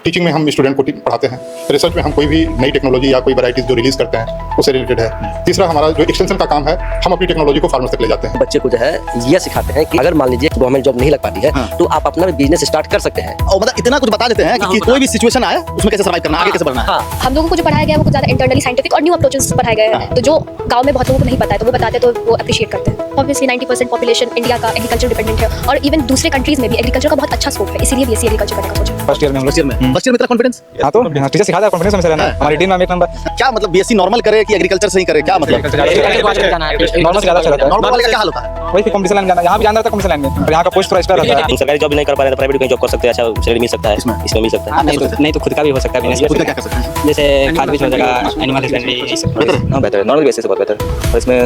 Teaching में हम student को पढ़ाते हैं, रिसर्च में हम कोई भी नई टेक्नोलॉजी या कोई वैराइटीज जो रिलीज करते हैं उससे रिलेटेड है। तीसरा हमारा जो एक्सटेंशन का काम है, हम अपनी टेक्नोलॉजी को फार्मर्स तक ले जाते हैं। बच्चे को जो है ये सिखाते हैं कि अगर मान लीजिए गवर्नमेंट जॉब नहीं लग पाती है तो आप अपना बिजनेस स्टार्ट कर सकते हैं। और मतलब इतना कुछ बता देते हैं कि कोई भी सिचुएशन आए उसमें कैसे सर्वाइव करना है, आगे कैसे बढ़ना है। हम लोगों को जो पढ़ाया गया है वो कुछ ज़्यादा इंटरनली साइंटिफिक और न्यू अप्रोचेस पढ़ाए गए हैं, तो जो गांव में बहुत लोगों को नहीं पता है तो वो बताते हैं तो वो अप्रिशिएट करते हैं। ऑब्वियसली 90% पॉपुलेशन इंडिया का एग्रीकल्चर डिपेंडेंट है और इवन दूसरे कंट्रीज में भी एग्रीकल्चर का बहुत अच्छा स्कोप है, इसीलिए बीएससी एग्रीकल्चर करने का सोचा। फर्स्ट ईयर में इतना कॉन्फिडेंस। हाँ तो टीचर सिखाता है, कॉन्फिडेंस हमेशा रहना है। हमारी टीम में एक नंबर। क्या मतलब बीएससी नॉर्मल करे कि एग्रीकल्चर से ही करे, क्या मतलब नॉर्मल ज्यादा अच्छा रहता है। नॉर्मल वाले का क्या हाल होता है? वही फिर कंपटीशन लाइन जाना, यहाँ भी जाना रहता है कंपटीशन लाइन में, और यहाँ का पोस्ट थोड़ा एक्स्ट्रा रहता है। सरकारी जॉब नहीं कर पा रहे तो प्राइवेट कहीं जॉब कर सकते हैं, अच्छा सैलरी मिल सकता है, इसमें मिल सकता है। नहीं तो खुद का भी हो सकता है बिजनेस। खुद का क्या कर सकते हैं? जैसे खाद बीज हो जाएगा, एनिमल हस्बेंड्री, बेहतर नॉर्मल बेसिस से बहुत बेहतर। और इसमें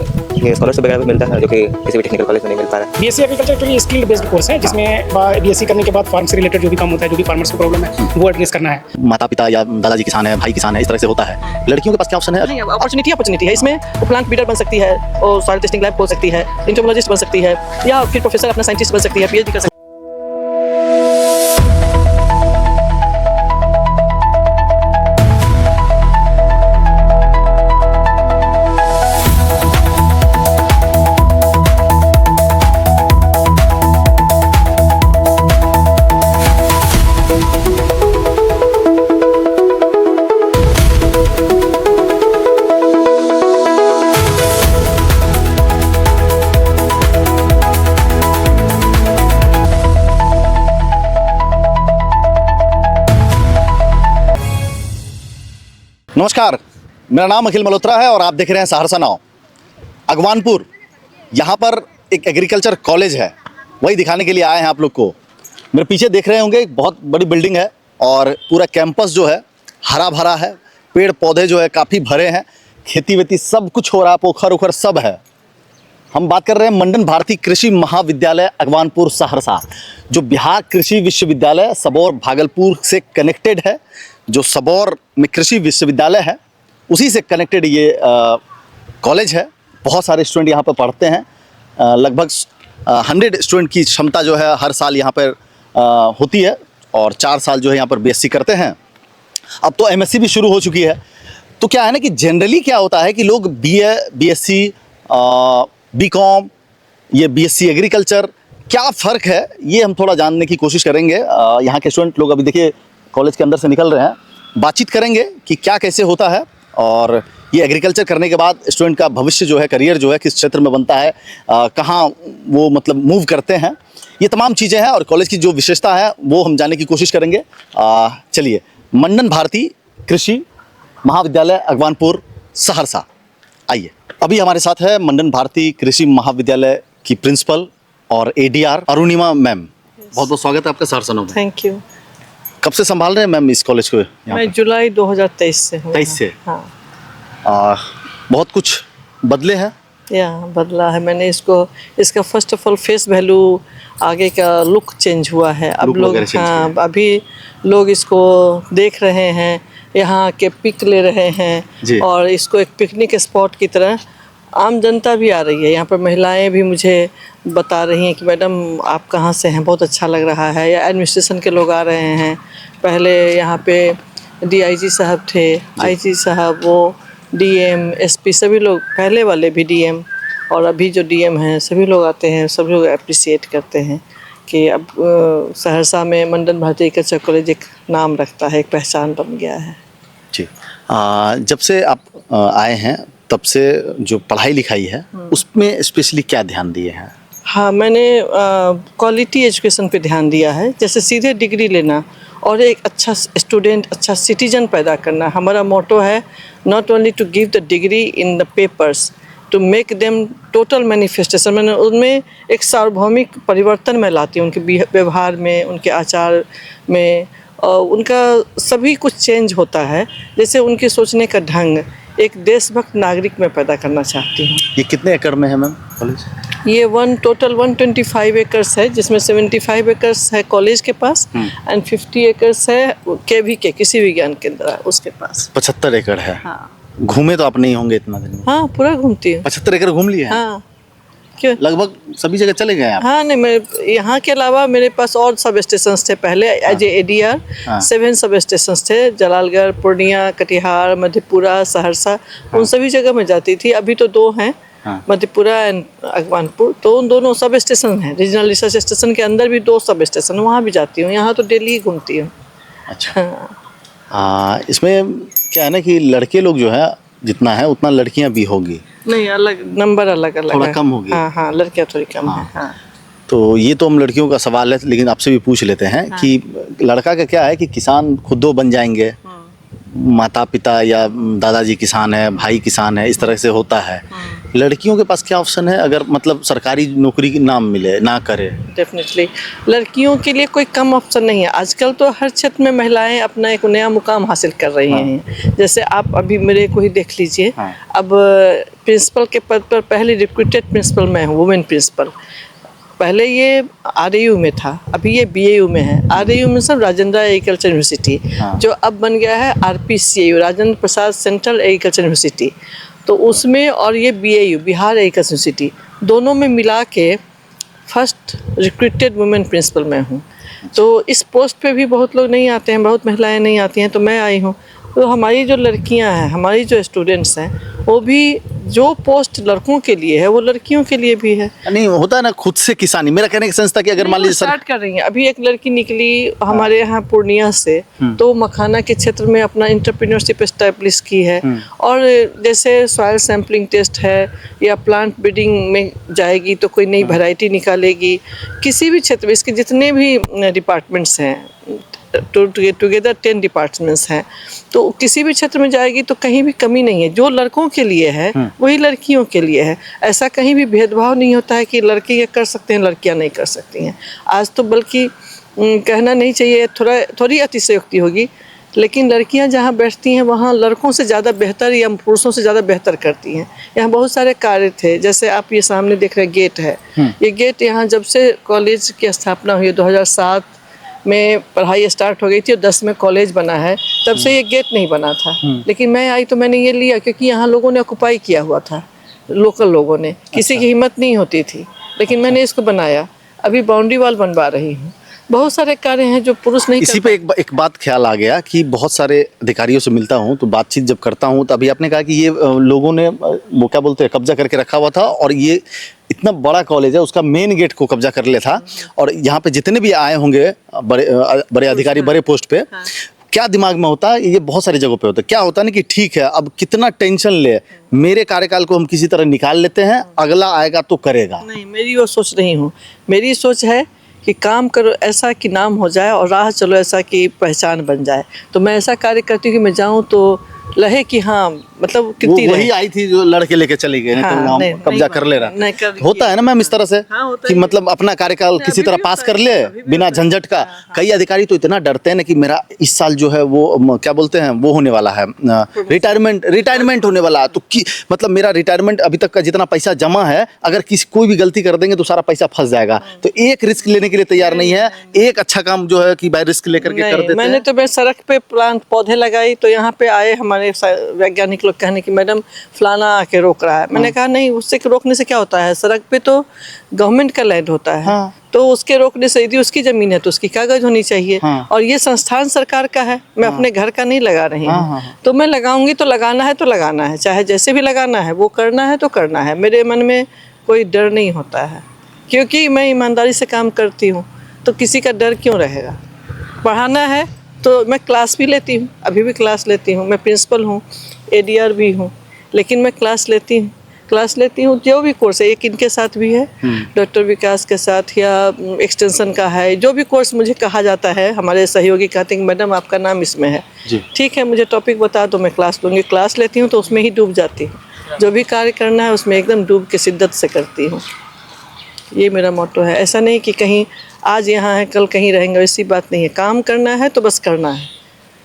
स्कॉलरशिप वगैरह भी मिलता है जो कि किसी भी टेक्निकल कॉलेज में नहीं मिल पा रहा है। BSc agriculture actually skill based course है जिसमें बीएससी करने के बाद फार्म से रिलेटेड जो भी काम होता है, जो भी फार्मर्स को प्रॉब्लम है वो एड्रेस करना है। माता पिता या दादाजी किसान है, भाई किसान है, इस तरह से होता है। लड़कियों के पास क्या ऑप्शन है? अपॉर्चुनिटी है इसमें। वो प्लांट ब्रीडर बन सकती है और सॉइल टेस्टिंग लैब खोल सकती है, एंटोमोलॉजिस्ट बन सकती है, या फिर प्रोफेसर अपना साइंटिस्ट बन सकती है, पीएचडी कर सकती है। नमस्कार, मेरा नाम अखिल मल्होत्रा है और आप देख रहे हैं सहरसा नाव। अगवानपुर यहाँ पर एक एग्रीकल्चर कॉलेज है, वही दिखाने के लिए आए हैं आप लोग को। मेरे पीछे देख रहे होंगे एक बहुत बड़ी बिल्डिंग है और पूरा कैंपस जो है हरा भरा है, पेड़ पौधे जो है काफ़ी भरे हैं, खेती वेती सब कुछ हो रहा है, पोखर उखर सब है। हम बात कर रहे हैं मंडन भारती कृषि महाविद्यालय अगवानपुर सहरसा, जो बिहार कृषि विश्वविद्यालय सबौर भागलपुर से कनेक्टेड है। जो सबौर में कृषि विश्वविद्यालय है उसी से कनेक्टेड ये कॉलेज है। बहुत सारे स्टूडेंट यहाँ पर पढ़ते हैं, लगभग 100 स्टूडेंट की क्षमता जो है हर साल यहाँ पर होती है और 4 साल जो है यहाँ पर बीएससी करते हैं। अब तो एमएससी भी शुरू हो चुकी है। तो क्या है ना कि जनरली क्या होता है कि लोग बीए, बीएससी, बीकॉम, ये बीएससी एग्रीकल्चर, क्या फ़र्क है ये हम थोड़ा जानने की कोशिश करेंगे। यहाँ के स्टूडेंट लोग अभी देखिए कॉलेज के अंदर से निकल रहे हैं, बातचीत करेंगे कि क्या कैसे होता है और ये एग्रीकल्चर करने के बाद स्टूडेंट का भविष्य जो है, करियर जो है किस क्षेत्र में बनता है, कहाँ वो मतलब मूव करते हैं, ये तमाम चीज़ें हैं और कॉलेज की जो विशेषता है वो हम जानने की कोशिश करेंगे। चलिए, मंडन भारती कृषि महाविद्यालय अगवानपुर सहरसा, आइए। अभी हमारे साथ है मंडन भारती कृषि महाविद्यालय की प्रिंसिपल और एडीआर अरुणिमा मैम। बहुत बहुत स्वागत है आपका सहरसा में। Thank you. कब से संभाल रहे हैं मैम इस कॉलेज को? मैं जुलाई 2023 से हूँ। 23 से? हाँ। बहुत कुछ बदले हैं? या बदला है। मैंने इसका first of all face value, आगे का लुक चेंज हुआ है। अब लोग, हाँ, अभी लोग इसको देख रहे हैं, यहाँ के पिक ले रहे हैं और इसको एक पिकनिक स्पॉट की तरह आम जनता भी आ रही है। यहाँ पर महिलाएं भी मुझे बता रही हैं कि मैडम आप कहाँ से हैं, बहुत अच्छा लग रहा है। या एडमिनिस्ट्रेशन के लोग आ रहे हैं। पहले यहाँ पे डीआईजी साहब थे, आईजी साहब, वो डीएम, एसपी, सभी लोग, पहले वाले भी डीएम और अभी जो डीएम हैं सभी लोग आते हैं। सभी लोग अप्रिशिएट करते हैं कि अब सहरसा में मंडन भारती एग्रीकल्चर कॉलेज एक नाम रखता है, एक पहचान बन गया है। जी। जब से आप आए हैं तब से जो पढ़ाई लिखाई है उसमें स्पेशली क्या ध्यान दिए हैं? हाँ, मैंने क्वालिटी एजुकेशन पे ध्यान दिया है। जैसे सीधे डिग्री लेना और एक अच्छा स्टूडेंट, अच्छा सिटीजन पैदा करना। हमारा मोटो है not only to give the degree in the papers, to make them total manifestation. मैंने उनमें एक सार्वभौमिक परिवर्तन मैं लाती हूँ, उनके व्यवहार में, उनके आचार में, उनका सभी कुछ चेंज होता है। जैसे उनके सोचने का ढंग, एक देशभक्त नागरिक में पैदा करना चाहती हूँ। ये कितने एकड़ में है मैम कॉलेज? ये टोटल 125 एकर्स है, जिसमें 75 एकर्स है कॉलेज के पास एंड 50 एकर्स है केवीके कृषि विज्ञान केंद्र है उसके पास। 75 एकड़ है। हाँ। घूमे तो आप नहीं होंगे इतना दिन में? हाँ, पूरा घूमती हूँ। 75 एकड़ घूम लिए? हाँ। क्यों? लगभग सभी जगह चले गए आप। हाँ नहीं, मैं यहाँ के अलावा मेरे पास और सब स्टेशन थे पहले as a ADR। 7 sub station थे, जलालगढ़, पूर्णिया, कटिहार, मधेपुरा, सहरसा, उन सभी जगह मैं जाती थी। अभी तो 2 हैं, मधेपुरा एंड अगवानपुर, तो उन दोनों सब स्टेशन हैं। रीजनल रिसर्च स्टेशन के अंदर भी 2 सब स्टेशन, वहाँ भी जाती हूँ। यहाँ तो डेली घूमती हूँ। अच्छा। इसमें क्या है ना कि लड़के लोग जो है जितना है उतना लड़कियां भी होगी। नहीं, अलग नंबर, अलग अलग थोड़ा है। कम होगी। हाँ हाँ, लड़कियाँ थोड़ी कम है। हाँ। तो ये तो हम लड़कियों का सवाल है, लेकिन आपसे भी पूछ लेते हैं कि लड़का का क्या है कि किसान खुद दो बन जाएंगे, माता पिता या दादाजी किसान है, भाई किसान है, इस तरह से होता है। लड़कियों के पास क्या ऑप्शन है अगर मतलब सरकारी नौकरी की नाम मिले ना करे? डेफिनेटली लड़कियों के लिए कोई कम ऑप्शन नहीं है। आजकल तो हर क्षेत्र में महिलाएं अपना एक नया मुकाम हासिल कर रही हैं। जैसे आप अभी मेरे को ही देख लीजिए। अब प्रिंसिपल के पद पर पहले रिक्रूटेड प्रिंसिपल मैं हूँ, वुमेन प्रिंसिपल। पहले ये RAU में था, अभी ये BAU में है। RAU में सब राजेंद्र एग्रीकल्चर यूनिवर्सिटी, जो अब बन गया है RPCAU, Rajendra Prasad central agriculture university. तो उसमें और ये BAU, बिहार एग्रीकल्चर यूनिवर्सिटी, दोनों में मिला के फर्स्ट रिक्रूटेड वुमेन प्रिंसिपल मैं हूँ। तो इस पोस्ट पे भी बहुत लोग नहीं आते हैं, बहुत महिलाएं नहीं आती हैं, तो मैं आई हूँ। तो हमारी जो लड़कियां हैं, हमारी जो स्टूडेंट्स हैं, वो भी जो पोस्ट लड़कों के लिए है वो लड़कियों के लिए भी है। नहीं होता है ना खुद से किसानी। मेरा कहने का सेंस था कि अगर मान लीजिए स्टार्ट कर रही हैं। अभी एक लड़की निकली हमारे यहाँ पूर्णिया से, तो मखाना के क्षेत्र में अपना एंटरप्रेन्योरशिप एस्टैब्लिश की है। और जैसे सॉइल सैंपलिंग टेस्ट है या प्लांट ब्रीडिंग में जाएगी तो कोई नई वैरायटी निकालेगी। किसी भी क्षेत्र में इसके जितने भी डिपार्टमेंट्स हैं, टुगेदर 10 डिपार्टमेंट्स हैं, तो किसी भी क्षेत्र में जाएगी तो कहीं भी कमी नहीं है। जो लड़कों के लिए है वही लड़कियों के लिए है। ऐसा कहीं भी भेदभाव नहीं होता है कि लड़के ये कर सकते हैं लड़कियां नहीं कर सकती हैं। आज तो बल्कि कहना नहीं चाहिए, थोड़ी अतिशयोक्ति होगी, लेकिन लड़कियां जहां बैठती हैं वहां लड़कों से ज़्यादा बेहतर या पुरुषों से ज़्यादा बेहतर करती हैं। यहाँ बहुत सारे कार्य थे, जैसे आप ये सामने देख रहे हैं गेट है। ये गेट यहाँ जब से कॉलेज की स्थापना हुई 2007 में पढ़ाई स्टार्ट हो गई थी और 10 में कॉलेज बना है, तब से ये गेट नहीं बना था। लेकिन मैं आई तो मैंने ये लिया क्योंकि यहाँ लोगों ने ऑक्युपाई किया हुआ था, लोकल लोगों ने, किसी की हिम्मत नहीं होती थी, लेकिन मैंने इसको बनाया। अभी बाउंड्री वॉल बनवा रही हूँ। बहुत सारे कार्य हैं जो पुरुष नहीं इसी पे एक बात ख्याल आ गया कि बहुत सारे अधिकारियों से मिलता हूँ तो बातचीत जब करता हूँ तो अभी आपने कहा कि ये लोगों ने वो क्या बोलते हैं कब्जा करके रखा हुआ था और ये इतना बड़ा कॉलेज है उसका मेन गेट को कब्जा कर लिया था। और यहाँ पे जितने भी आए होंगे बड़े अधिकारी बड़े पोस्ट पे, क्या दिमाग में होता है, ये बहुत सारी जगहों पे होता है, क्या होता है ना कि ठीक है अब कितना टेंशन ले, मेरे कार्यकाल को हम किसी तरह निकाल लेते हैं, अगला आएगा तो करेगा। नहीं, मेरी वो सोच नहीं हूँ। मेरी सोच है कि काम करो ऐसा कि नाम हो जाए और राह चलो ऐसा कि पहचान बन जाए। तो मैं ऐसा कार्य करती हूँ कि मैं जाऊँ तो लहे कि हाँ मतलब कितनी वही आई थी जो लड़के लेके चली गई, नहीं तो नहीं, कब्जा कर ले रहा होता है ना मैम इस तरह से कि मतलब अपना कार्यकाल किसी तरह पास कर ले बिना झंझट का। कई अधिकारी तो इतना डरते हैं ना कि मेरा इस साल जो है वो क्या बोलते हैं वो होने वाला है, रिटायरमेंट होने वाला है, तो मतलब मेरा रिटायरमेंट अभी तक का जितना पैसा जमा है अगर कोई भी गलती कर देंगे तो सारा पैसा फंस जाएगा। तो एक रिस्क लेने के लिए तैयार नहीं है, एक अच्छा काम जो है कि भाई रिस्क लेकर के कर देते हैं। मैंने तो मैं सड़क पे प्लांट पौधे लगाई तो यहाँ पे आए हमारे वैज्ञानिक लोग कहने की मैडम फलाना आके रोक रहा है। मैंने कहा नहीं, उससे रोकने से क्या होता है, सड़क पे तो गवर्नमेंट का लैंड होता है। तो उसके रोकने से यदि उसकी जमीन है तो उसकी कागज होनी चाहिए। और ये संस्थान सरकार का है, मैं अपने घर का नहीं लगा रही हूँ। तो मैं लगाऊंगी तो लगाना है, चाहे जैसे भी लगाना है वो करना है तो करना है। मेरे मन में कोई डर नहीं होता है क्योंकि मैं ईमानदारी से काम करती हूँ, तो किसी का डर क्यों रहेगा। पढ़ाना है तो मैं क्लास भी लेती हूँ, अभी भी क्लास लेती हूँ। मैं प्रिंसिपल हूँ, ADR भी हूँ, लेकिन मैं क्लास लेती हूँ जो भी कोर्स है। एक इनके साथ भी है, डॉक्टर विकास के साथ, या एक्सटेंशन का है, जो भी कोर्स मुझे कहा जाता है। हमारे सहयोगी कहते हैं कि मैडम आपका नाम इसमें है, ठीक है मुझे टॉपिक बता दो, मैं क्लास लूँगी। क्लास लेती हूँ तो उसमें ही डूब जाती हूँ, जो भी कार्य करना है उसमें एकदम डूब के शिद्दत से करती हूँ। ये मेरा मोटो है। ऐसा नहीं कि कहीं आज यहाँ है कल कहीं रहेंगे, ऐसी बात नहीं है। काम करना है तो बस करना है।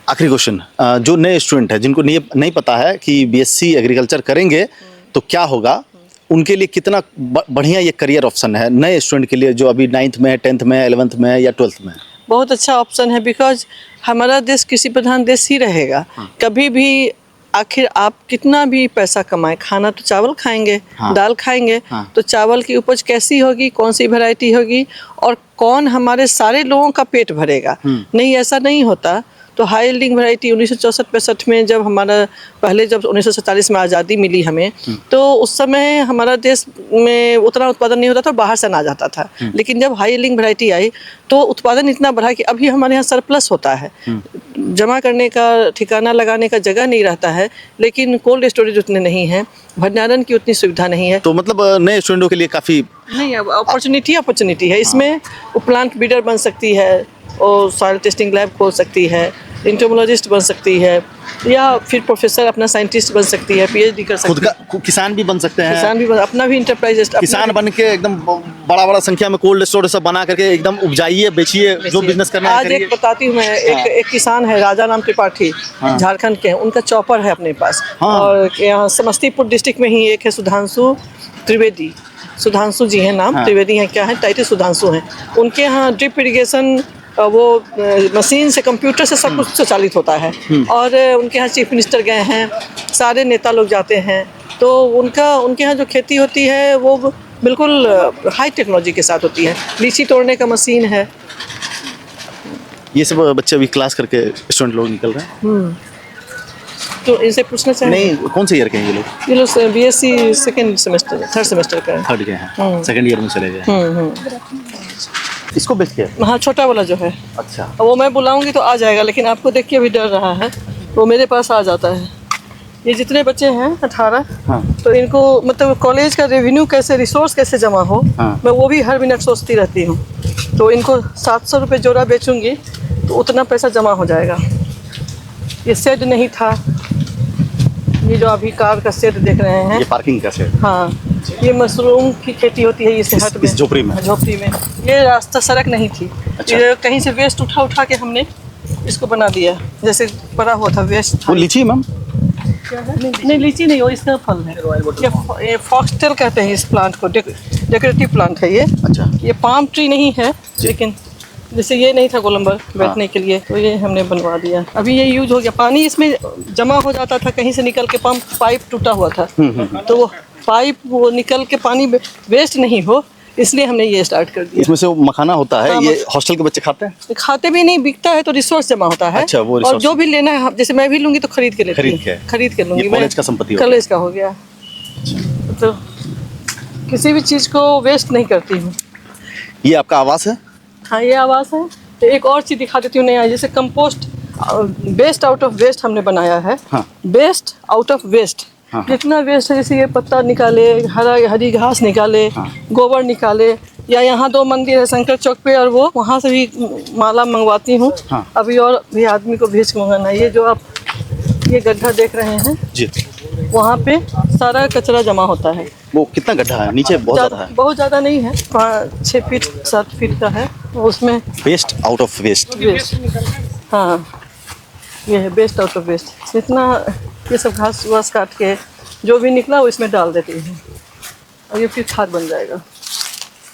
आखिरी क्वेश्चन, जो नए स्टूडेंट है जिनको नहीं पता है कि BSc एग्रीकल्चर करेंगे तो क्या होगा, उनके लिए कितना बढ़िया ये करियर ऑप्शन है नए स्टूडेंट के लिए जो अभी 9th में, 10th में, 11th में या 12th में? बहुत अच्छा ऑप्शन है, बिकॉज हमारा देश कृषि प्रधान देश ही रहेगा। कभी भी आखिर आप कितना भी पैसा कमाएं, खाना तो चावल खाएंगे, हाँ। दाल खाएंगे, हाँ। तो चावल की उपज कैसी होगी, कौन सी वैरायटी होगी, और कौन हमारे सारे लोगों का पेट भरेगा। नहीं, ऐसा नहीं होता। तो हाई यील्डिंग वैरायटी 1964-65 में जब हमारा पहले जब 1947 में आज़ादी मिली हमें, तो उस समय हमारा देश में उतना उत्पादन नहीं होता था, बाहर से अनाज आता था। लेकिन जब हाई यील्डिंग वैरायटी आई तो उत्पादन इतना बढ़ा कि अभी हमारे यहाँ सरप्लस होता है। जमा करने का, ठिकाना लगाने का जगह नहीं रहता है, लेकिन कोल्ड स्टोरेज उतने नहीं हैं, भंडारण की उतनी सुविधा नहीं है। तो मतलब नए स्टूडेंटों के लिए काफ़ी नहीं, अब अपॉर्चुनिटी है इसमें। वो प्लांट ब्रीडर बन सकती है, और सॉइल टेस्टिंग लैब खोल सकती है, इंटोमोलॉजिस्ट बन सकती है, या फिर प्रोफेसर अपना साइंटिस्ट बन सकती है, पीएचडी कर सकती खुद है। का किसान भी बन सकते हैं। किसान भी अपना भी इंटरप्राइज किसान बन के एकदम बड़ा संख्या में कोल्ड स्टोरेज सब बना करके एकदम उपजाइए, बेचिए, जो बिजनेस करना है आज करिए। एक बताती हूँ मैं, एक किसान है, राजा राम त्रिपाठी, झारखंड के हैं। उनका चॉपर है अपने पास। हाँ। और यहाँ समस्तीपुर डिस्ट्रिक्ट में ही एक है सुधांशु त्रिवेदी, सुधांशु जी हैं नाम, त्रिवेदी हैं, क्या है टाइटल, सुधांशु हैं। उनके यहाँ ड्रिप इरिगेशन वो मशीन से, कंप्यूटर से सब कुछ संचालित होता है। और उनके यहाँ चीफ मिनिस्टर गए हैं, सारे नेता लोग जाते हैं। तो उनके यहाँ जो खेती होती है वो बिल्कुल हाई टेक्नोलॉजी के साथ होती है। लीची तोड़ने का मशीन है। ये सब बच्चे अभी क्लास करके स्टूडेंट लोग निकल रहे हैं। तो इनसे पूछना चाहिए, नहीं, कौन से ईयर के हैं ये लोग? ये लोग बीएससी थर्ड सेमेस्टर का है। थर्ड के हैं, सेकंड ईयर में चले गए। इसको बेच के? हाँ, छोटा वाला जो है। अच्छा। वो मैं बुलाऊंगी तो आ जाएगा, लेकिन आपको देख के अभी डर रहा है, वो मेरे पास आ जाता है। ये जितने बच्चे हैं 18, हाँ। तो इनको मतलब कॉलेज का रेवेन्यू कैसे, रिसोर्स कैसे जमा हो, हाँ। मैं वो भी हर मिनट सोचती रहती हूँ। तो इनको 700 रुपये जोड़ा बेचूंगी तो उतना पैसा जमा हो जाएगा। ये शेड नहीं था, ये जो अभी कार का शेड देख रहे हैं, ये पार्किंग का शेड। हाँ, ये मशरूम की खेती होती है इस हट में, इस झोपड़ी में। झोपड़ी में। ये रास्ता सड़क नहीं थी। अच्छा। ये कहीं से वेस्ट उठा के हमने इसको बना दिया, जैसे पड़ा हुआ था वेस्ट था। वो लीची मैम? नहीं, लीची नहीं, वो इसका फल है। ये फॉक्सटेल कहते हैं इस प्लांट को, डेकोरेटिव प्लांट है ये। अच्छा। ये पाम ट्री नहीं है, लेकिन जैसे ये नहीं था गोलंबर बैठने के लिए, तो ये हमने बनवा दिया। अभी ये यूज हो गया। पानी इसमें जमा हो जाता था कहीं से निकल के, पंप पाइप टूटा हुआ था, तो वो पाइप वो निकल के पानी वेस्ट नहीं हो, इसलिए हमने ये स्टार्ट कर दिया। इसमें से वो मखाना होता है, हाँ, ये हॉस्टल के बच्चे खाते हैं? खाते भी नहीं, बिकता है तो रिसोर्स जमा होता है। अच्छा, वो और रिसोर्स। जो भी लेना है, जैसे मैं भी लूंगी तो खरीद के लेती हूँ। खरीद के लूंगी। ये कॉलेज का संपत्ति हो गया। कॉलेज का हो गया। तो किसी भी चीज़ को वेस्ट नहीं करती हूँ। ये आपका आवास है? हाँ, ये आवास है। तो एक और चीज़ दिखा देती हूँ नया, जैसे compost, best out of waste हमने बनाया है। हाँ। Best out of waste. हाँ। जितना वेस्ट है, जैसे ये पत्ता निकाले, हरी घास निकाले, हाँ। गोबर निकाले, या यहाँ 2 मंदिर है शंकर चौक पे, और वो वहाँ से भी माला मंगवाती हूँ। हाँ। अभी और भी आदमी को भेज के मंगाना है। ये जो आप ये गड्ढा देख रहे हैं, जी। वहाँ पे सारा कचरा जमा होता है। वो कितना गड्ढा है? नीचे बहुत ज़्यादा है। बहुत ज़्यादा नहीं है, 6 फीट 7 फीट का है। उसमें waste out of waste. Waste, हाँ, ये है बेस्ट आउट ऑफ वेस्ट। इतना ये सब घास वास काट के जो भी निकला वो इसमें डाल देती हैं, और ये फिर खाद बन जाएगा।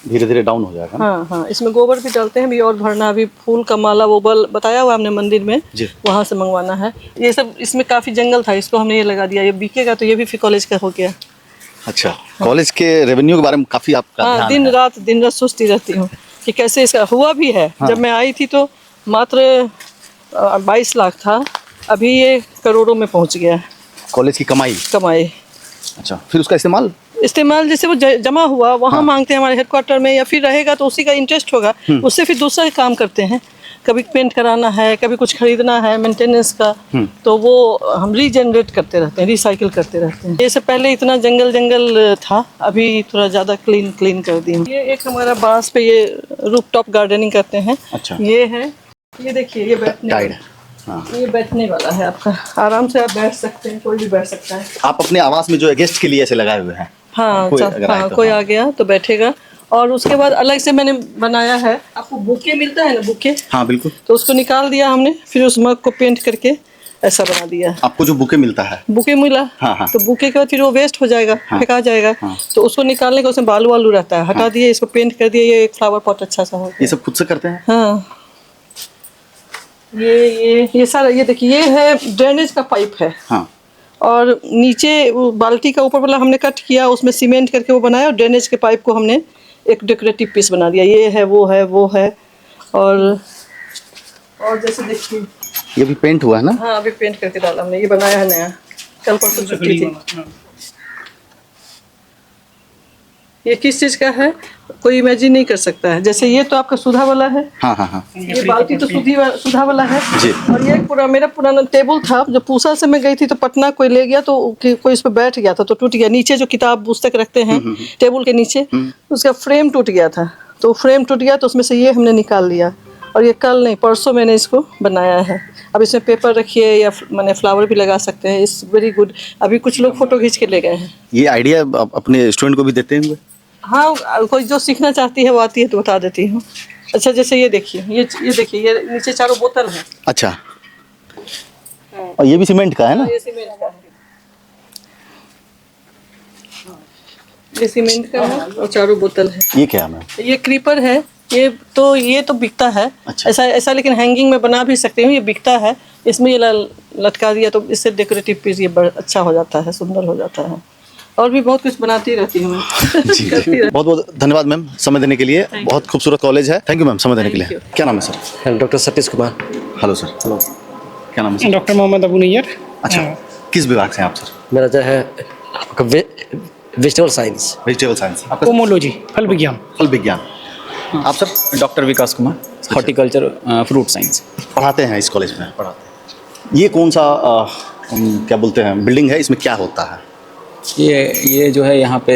धीरे धीरे डाउन हो जाएगा। हाँ हाँ, इसमें गोबर भी डालते हैं, भी और भरना। अभी फूल का माला वो बताया हुआ हमने मंदिर में, वहाँ से मंगवाना है। ये सब इसमें काफ़ी जंगल था, इसको हमने ये लगा दिया। ये बिकेगा तो ये भी फिर कॉलेज का हो गया। अच्छा, कॉलेज के रेवेन्यू के बारे में काफ़ी आपका हाँ, ध्यान है। दिन रात सोचती रहती हूँ कि कैसे इसका हुआ भी है। हाँ। जब मैं आई थी तो मात्र 22 लाख था, अभी ये करोड़ों में पहुँच गया कॉलेज की कमाई। अच्छा, फिर उसका इस्तेमाल जैसे वो जमा हुआ वहाँ मांगते हैं हमारे हेडक्वार्टर में, या फिर रहेगा तो उसी का इंटरेस्ट होगा, उससे फिर दूसरा काम करते हैं। कभी पेंट कराना है, कभी कुछ खरीदना है मेंटेनेंस का, तो वो हम रीजनरेट करते रहते हैं, रिसाइकिल करते रहते हैं। जैसे पहले इतना जंगल था, अभी थोड़ा ज़्यादा क्लीन कर दी हूँ। ये एक हमारा बांस पे ये रूफ टॉप गार्डनिंग करते हैं। अच्छा। ये है, ये देखिए, ये बैठने ये बैठने वाला है आपका, आराम से आप बैठ सकते हैं, कोई भी बैठ सकता है। आप अपने आवास में जो है गेस्ट के लिए ऐसे लगाए हुए हैं? हाँ, कोई आ गया तो बैठेगा। और उसके बाद अलग से मैंने बनाया है, आपको बुके मिलता है ना, बुके। हाँ बिल्कुल। तो उसको निकाल दिया हमने, फिर उस मग को पेंट करके ऐसा बना दिया। आपको जो बुके मिलता है? बुके मिला। हाँ हाँ। तो बुके के बाद फिर वो वेस्ट हो जाएगा, फेंका जाएगा। तो उसको निकालने का उसमें बालू वालू रहता है, हटा दिए, इसको पेंट कर दिया, ये एक फ्लावर पॉट अच्छा सा हो गया। ये सब खुद से करते हैं? हाँ, ये सारा, ये देखिए, ये है ड्रेनेज का पाइप है। हाँ। और नीचे वो बाल्टी का ऊपर वाला हमने कट किया, उसमें सीमेंट करके वो बनाया, और ड्रेनेज के पाइप को हमने एक डेकोरेटिव पीस बना दिया। ये है, वो है, वो है। और जैसे देखिए ये भी पेंट हुआ है ना? हाँ, अभी पेंट करके डाला हमने, ये बनाया है नया, कल परसों छुट्टी थी। ये किस चीज़ का है कोई इमेजिन नहीं कर सकता है। जैसे ये तो आपका सुधा वाला है, हाँ हाँ हाँ ये बाल्टी तो सुधा वाला है जी। और ये मेरा पुराना टेबल था, जब पूसा से मैं गई थी तो पटना कोई ले गया तो कोई इस पर बैठ गया था तो टूट गया। नीचे जो किताब पुस्तक रखते हैं टेबल के नीचे, उसका फ्रेम टूट गया था, तो फ्रेम टूट गया तो उसमें से ये हमने निकाल लिया। और ये कल नहीं परसों मैंने इसको बनाया है। अब इसमें पेपर रखिए या मैंने फ्लावर भी लगा सकते हैं। It's very good. अभी कुछ लोग फोटो खींच के ले गए हैं। ये आइडिया अपने स्टूडेंट को भी देते हैं? हाँ, कोई जो सीखना चाहती है वो आती है तो बता देती हूँ। अच्छा, जैसे ये देखिए, ये देखिए, ये नीचे चारों बोतल है। अच्छा, और ये भी सीमेंट का है ना? ये सीमेंट का है, ये सीमेंट का है और चारों बोतल है। ये क्या है मैम? ये क्रीपर है। ये तो बिकता है। अच्छा। ऐसा लेकिन हैंगिंग में बना भी सकते हैं। ये बिकता है। इसमें ये लटका दिया तो इससे डेकोरेटिव पीस ये अच्छा हो जाता है, सुंदर हो जाता है। और भी बहुत कुछ बनाती रहती हूँ मैं। जी, बहुत बहुत धन्यवाद मैम समय देने के लिए। बहुत खूबसूरत कॉलेज है। थैंक यू मैम समय देने के लिए। क्या नाम है sir? Doctor Satish Kumar. Hello sir. Hello, क्या नाम है सर? डॉक्टर मोहम्मद अबू नैयर। अच्छा, किस विभाग से हैं आप सर? मेरा जो है आपका वेजिटेबल साइंस। Vegetable science. आपका पोमोलॉजी, फल विज्ञान। फल विज्ञान। आप सर? डॉक्टर विकास कुमार, हॉर्टिकल्चर फ्रूट साइंस। पढ़ाते हैं इस कॉलेज में? पढ़ाते हैं। ये कौन सा क्या बोलते हैं बिल्डिंग है, इसमें क्या होता है? ये जो है यहाँ पे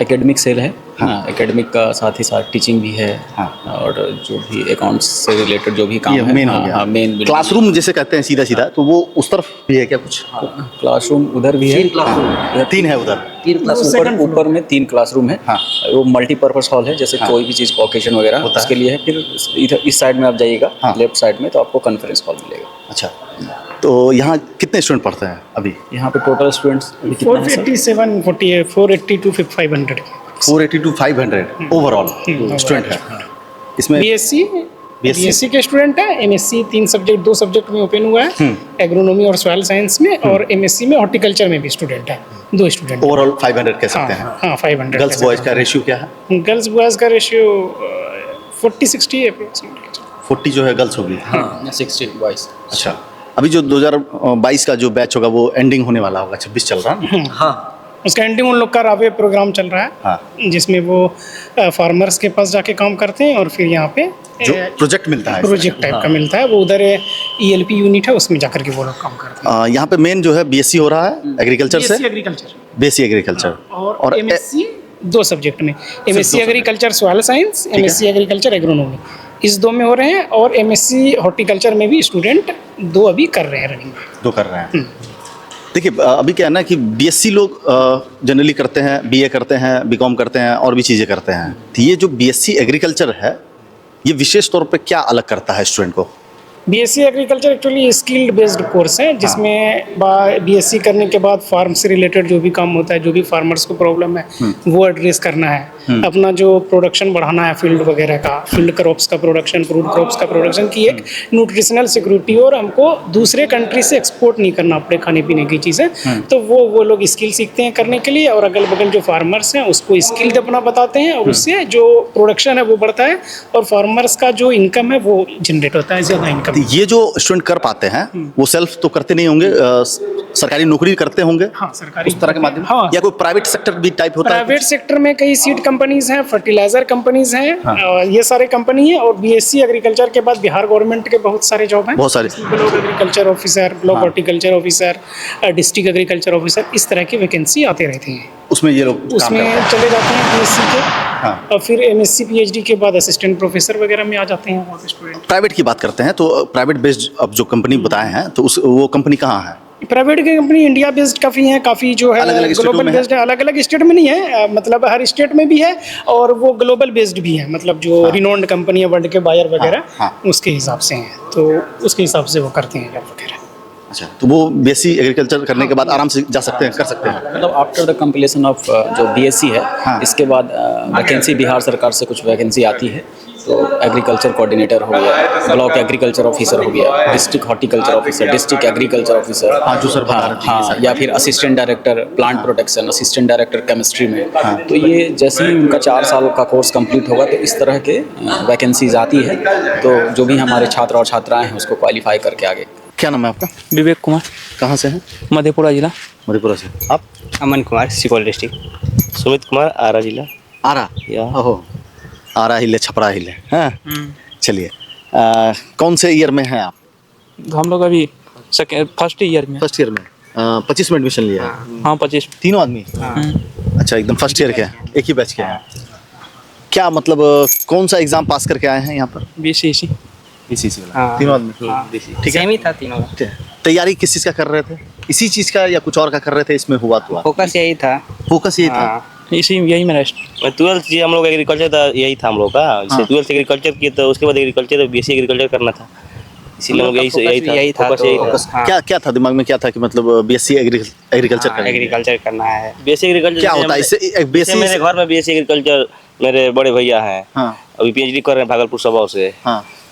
एकेडमिक सेल है। हाँ, एकेडमिक का साथ ही साथ टीचिंग भी है। हाँ, और जो भी अकाउंट्स से रिलेटेड जो भी काम है मेन हो गया। हाँ, मेन क्लासरूम जैसे कहते हैं सीधा सीधा, तो वो उस तरफ भी है क्या कुछ? क्लासरूम उधर भी है। तीन है उधर। ऊपर में 3 क्लासरूम है। हाँ, वो मल्टीपर्पज हॉल है, जैसे कोई भी चीज़ ओकेजन वगैरह उसके लिए है। फिर इधर इस साइड में आप जाइएगा, लेफ्ट साइड में, तो आपको कॉन्फ्रेंस हॉल मिलेगा। अच्छा, तो यहाँ कितने स्टूडेंट पढ़ते हैं अभी? यहाँ पे total students 487, 48, 480 to 500। 480 to 500 overall student है इसमें। बीएससी के स्टूडेंट है। एमएससी 2 सब्जेक्ट में ओपन हुआ है, एग्रोनॉमी और सॉइल साइंस में, और एमएससी में हॉर्टिकल्चर में भी स्टूडेंट है, 2 स्टूडेंट। ओवरऑल 500 कह सकते हैं। हाँ, 500। गर्ल्स बॉयज का रेशियो क्या है? गर्ल्स बॉयज का रेशियो 40-60 अप्रोक्सीमेटली। 40 जो है गर्ल्स होगी। हाँ, 60 बॉयज। अच्छा, अभी जो 2022 का जो बैच होगा वो एंडिंग होने वाला होगा, 26 चल रहा है। हाँ, उसका एंडिंग उन लोग का रावे प्रोग्राम चल रहा है। हाँ, जिसमें वो फार्मर्स के पास जाके काम करते हैं और फिर यहाँ पे जो प्रोजेक्ट मिलता है, प्रोजेक्ट टाइप का मिलता है, वो उधर ELP यूनिट है, उसमें जाकर के वो लोग काम करते हैं। यहाँ पे मेन जो है बीएससी हो रहा है एग्रीकल्चर से। बीएससी एग्रीकल्चर और एमएससी 2 सब्जेक्ट में, MSc agriculture soil science, MSc agriculture agronomy, इस 2 में हो रहे हैं। और एमएससी हॉर्टिकल्चर में भी स्टूडेंट 2 अभी कर रहे हैं, रनिंग 2 कर रहे हैं। देखिए, अभी क्या है ना कि बीएससी लोग जनरली करते हैं, बीए करते हैं, बीकॉम करते हैं और भी चीज़ें करते हैं। तो ये जो बीएससी एग्रीकल्चर है, ये विशेष तौर पे क्या अलग करता है स्टूडेंट को? BSc agriculture actually skilled based course है, जिसमें बीएससी करने के बाद फार्म से रिलेटेड जो भी काम होता है, जो भी फार्मर्स को प्रॉब्लम है वो एड्रेस करना है। अपना जो प्रोडक्शन बढ़ाना है, फील्ड वगैरह का, फील्ड क्रॉप्स का प्रोडक्शन, फ्रूट क्रॉप्स का प्रोडक्शन की एक न्यूट्रिशनल सिक्योरिटी, और हमको दूसरे कंट्री से एक्सपोर्ट नहीं करना पड़े खाने पीने की चीज़ें। तो वो लोग स्किल सीखते हैं करने के लिए, और अगल बगल जो फार्मर्स हैं उसको स्किल अपना बताते हैं, और उससे जो प्रोडक्शन है वो बढ़ता है और फार्मर्स का जो इनकम है वो जनरेट होता है, ज़्यादा इनकम। ये जो स्टूडेंट कर पाते हैं वो सेल्फ तो करते नहीं होंगे, सरकारी नौकरी करते होंगे। हाँ, सरकारी उस तरह के माध्यम। हाँ, या कोई प्राइवेट सेक्टर भी टाइप होता है? प्राइवेट सेक्टर में कई सीड कंपनीज हैं, फर्टिलाइजर कंपनीज हैं। हाँ। ये सारे कंपनी है। और बीएससी एग्रीकल्चर के बाद बिहार गवर्नमेंट के बहुत सारे जॉब हैं, बहुत सारे। Block agriculture officer, block horticulture officer, district agriculture officer, इस तरह की वैकेंसी आते रहती हैं। उसमें ये लोग उसमें चले जाते हैं बीएससी के। हाँ। और फिर एमएससी पीएचडी के बाद असिस्टेंट प्रोफेसर वगैरह में आ जाते हैं वहाँ पे स्टूडेंट। प्राइवेट की बात करते हैं तो प्राइवेट बेस्ड अब जो कंपनी बताए हैं, तो वो कंपनी कहाँ है? प्राइवेट की कंपनी इंडिया बेस्ड काफ़ी हैं, काफ़ी जो है ग्लोबल बेस्ड है। अलग अलग स्टेट में नहीं है, मतलब हर स्टेट में भी है, और वो ग्लोबल बेस्ड भी है, मतलब जो रिनोन्ड कंपनी है वर्ल्ड के बायर वगैरह, उसके हिसाब से हैं, तो उसके हिसाब से वो करते हैं जॉब वगैरह। अच्छा, तो वो बीएससी एग्रीकल्चर करने के बाद आराम से जा सकते हैं, कर सकते हैं? मतलब आफ्टर द कंप्लीशन ऑफ जो बीएससी है, इसके बाद वैकेंसी बिहार सरकार से कुछ वैकेंसी आती है, तो एग्रीकल्चर कोऑर्डिनेटर हो गया, ब्लॉक एग्रीकल्चर ऑफिसर हो गया, district horticulture officer, district agriculture officer, हाँ जो सर बता रहे थे हाँ, या फिर assistant director plant protection, assistant director chemistry में। तो ये जैसे ही उनका 4 साल का कोर्स कंप्लीट होगा तो इस तरह के वैकेंसीज आती है, तो जो भी हमारे छात्र और छात्राएं हैं उसको क्वालिफाई करके आगे। क्या नाम है आपका? विवेक कुमार, कहाँ से हैं? मधेपुरा जिला। मधेपुरा से। आप? अमन कुमार, सुपौल डिस्ट्रिक्ट। सुमित कुमार, आरा जिला। आरा? या ओहो, आरा हिले छपरा हिले, हाँ। चलिए, कौन से ईयर में हैं आप? हम लोग अभी फर्स्ट ईयर में। फर्स्ट ईयर में 25 में एडमिशन लिया है? हाँ 25। तीनों आदमी? अच्छा, एकदम फर्स्ट ईयर के हैं, एक ही बैच के हैं। क्या मतलब कौन सा एग्जाम पास करके आए हैं यहाँ पर? BCC। BCC वाला? तीनों आदमी? ठीक है। सेम ही था तीनों का। तैयारी किस चीज़ का कर रहे थे? इसी चीज़ का या कुछ और का कर रहे थे? इसमें हुआ तो फोकस यही था। फोकस यही था? इसी यही मेरा 12th जी हम लोग एग्रीकल्चर था, यही था हम लोग का। जैसे 12th एग्रीकल्चर किए तो उसके बाद एग्रीकल्चर BSc एग्रीकल्चर करना था, इसीलिए हम लोग यही था। फोकस यही था। क्या था दिमाग में, क्या था कि मतलब BSc एग्रीकल्चर करना है? एग्रीकल्चर करना है। BSc एग्रीकल्चर क्या होता है इससे? बेसिक मेरे घर में BSc एग्रीकल्चर मेरे बड़े भैया हैं, अभी PhD कर रहे हैं भागलपुर सभा से।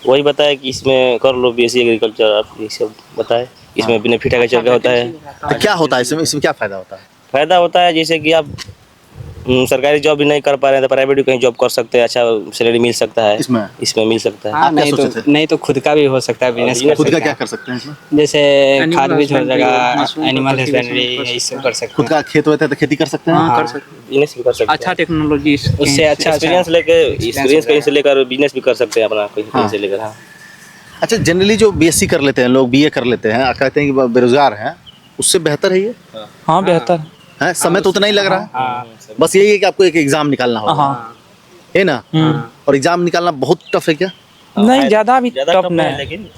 वही बताया कि इसमें कर लो BSc एग्रीकल्चर, आप ये सब बताए, इसमें बेनिफिट एग्रीकल्चर का होता है। तो क्या होता है इसमें क्या फायदा होता है? फायदा होता है जैसे कि आप सरकारी जॉब भी नहीं कर पा रहे हैं तो प्राइवेट भी कहीं जॉब कर सकते हैं, अच्छा सैलरी मिल सकता है। इसमें मिल सकता है। आप क्या सोचे थे? नहीं तो खुद का भी हो सकता है बिजनेस। खुद का क्या कर सकते हैं इसमें? जैसे खाद बीज हो जाएगा, एनिमल हस्बेंड्री, यही सब कर सकते हैं। खुद का खेत होता है तो खेती कर सकते हैं? कर सकते हैं, बिजनेस भी कर सकते हैं। अच्छा टेक्नोलॉजी, उससे अच्छा एक्सपीरियंस कहीं से लेकर बिजनेस भी कर सकते हैं अपना, कहीं से लेकर। अच्छा, जनरली जो BSc कर लेते हैं लोग, BA कर लेते हैं, कहते हैं कि बेरोजगार हैं, उससे बेहतर है ये? हाँ बेहतर है। समय तो उतना ही लग रहा है, बस यही है कि आपको एक एग्जाम निकालना होगा, है ना? और एग्जाम निकालना बहुत टफ है क्या? नहीं, ज़्यादा भी टफ नहीं है, लेकिन